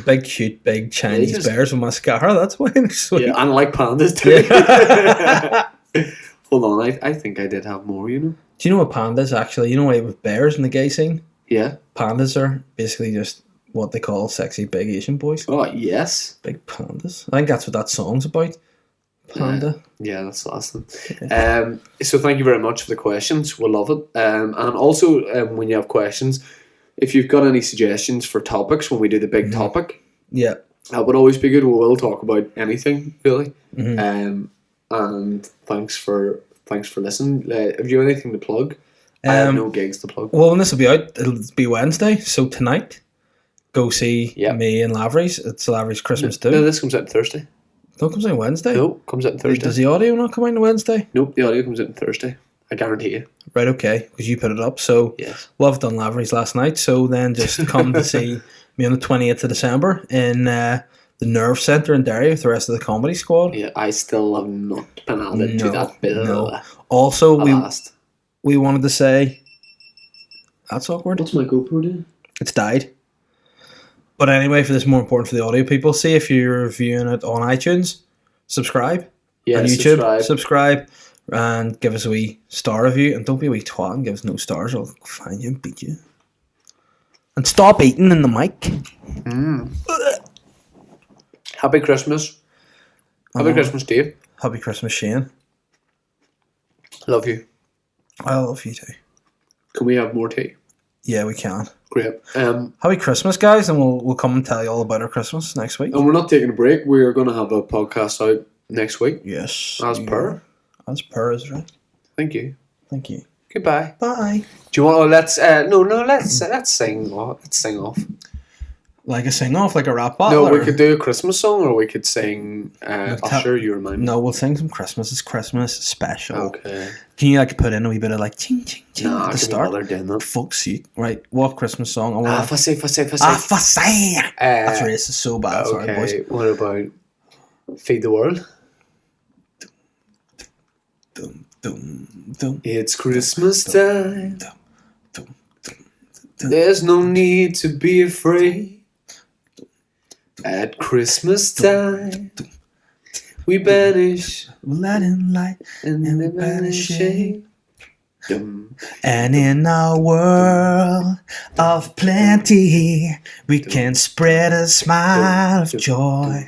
Big, cute, big Chinese just- bears with mascara. That's why they're sweet. Yeah, and I like pandas too. Hold on, I think I did have more, you know? Do you know what pandas actually? You know why with bears in the gay scene? Yeah. Pandas are basically just what they call sexy big Asian boys. Oh, yes. Big pandas. I think that's what that song's about. Panda. Yeah, that's the last one. So thank you very much for the questions. We'll love it. And also, when you have questions, if you've got any suggestions for topics when we do the big topic, Yeah. that would always be good. We will talk about anything, really. Mm-hmm. And thanks for listening. Have you anything to plug? I have no gigs to plug. Well, when this will be out, it'll be Wednesday. So tonight, go see me and Lavery's. It's Lavery's Christmas too. No, this comes out on Thursday. No, it comes out on Wednesday. No, it comes out on Thursday. Does the audio not come out on Wednesday? Nope, the audio comes out on Thursday. I guarantee you. Right, okay, because you put it up. So Yes. we'll have done Lavery's last night. So then just come to see me on the 20th of December in the Nerve Centre in Derry with the rest of the Comedy Squad. Yeah, I still have not been added to that bit No. of Also, last. we wanted to say that's awkward. What's my GoPro doing? It's died. But anyway, for this more important for the audio people, see if you're viewing it on iTunes, subscribe. Yeah, On YouTube, subscribe. subscribe and give us a wee star review. And don't be a wee twat and give us no stars. I'll find you and beat you. And stop eating in the mic. Happy Christmas. Happy Christmas, Dave. Happy Christmas, Shane. Love you. I love you too. Can we have more tea? Yeah, we can. Great. Happy Christmas, guys, and we'll come and tell you all about our Christmas next week. And we're not taking a break. We are going to have a podcast out next week. Yes. As per. As per is right. Thank you. Thank you. Goodbye. Bye. Do you want to let's sing off. Like a sing off, like a rap battle. No, we or- could do a Christmas song, or we could sing Usher, You Remind Me. No, we'll sing some Christmas. It's Christmas special. Okay. Can you like put in a wee bit of like ching ching ching Nah, at I the can't be start? bothered doing that. Fuck's sake. Right, what Christmas song? I want Fussy. Fussy. That's racist so bad. Sorry, boys. Okay, what about Feed the World? Dum, dum, dum, It's Christmas time. dum, dum, dum. There's no need to be afraid. At Christmas time, we banish Let in light and we we banish shade. Dum. and in our world of plenty, we can spread a smile of joy.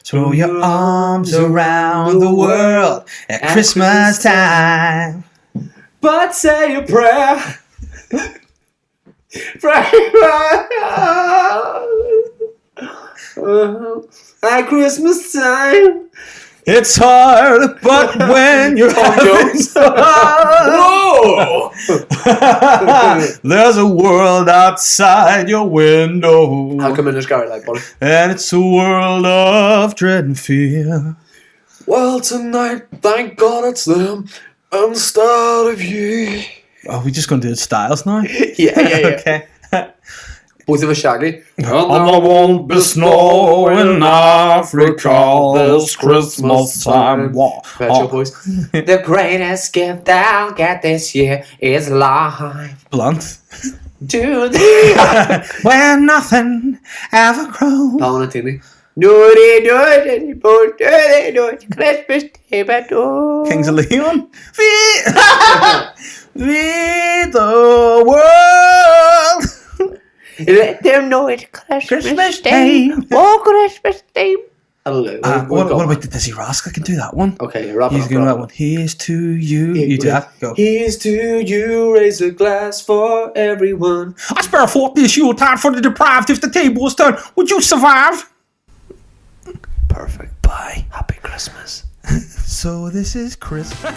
Throw your arms around the world at Christmas time. But say a prayer. At Christmas time. It's hard, but when you're having Whoa! there's a world outside your window, I'll come in this car like, buddy. and it's a world of dread and fear. Well, tonight, thank God it's them instead of you. Are we just going to do it styles now? Yeah. Okay. Both of us shaggy. And there won't be snow in Africa this Christmas time. Pet Shop Boys. The greatest gift I'll get this year is life. Blunt. Do the Where nothing ever grows. Valentini. Do it, Christmas Day, but do. Kings of Leon. Feed the world. Let them know it's Christmas Day. Oh, Christmas Day. Hello. What about the Dizzy Rascal? I can do that one. Okay, wrap it He's up. doing wrap that it one. Here's to you. You do that. Go. Here's to you, raise a glass for everyone. I spare a fork this Yuletide for the deprived. If the table was turned, would you survive? Perfect. Bye. Happy Christmas. So this is Christmas.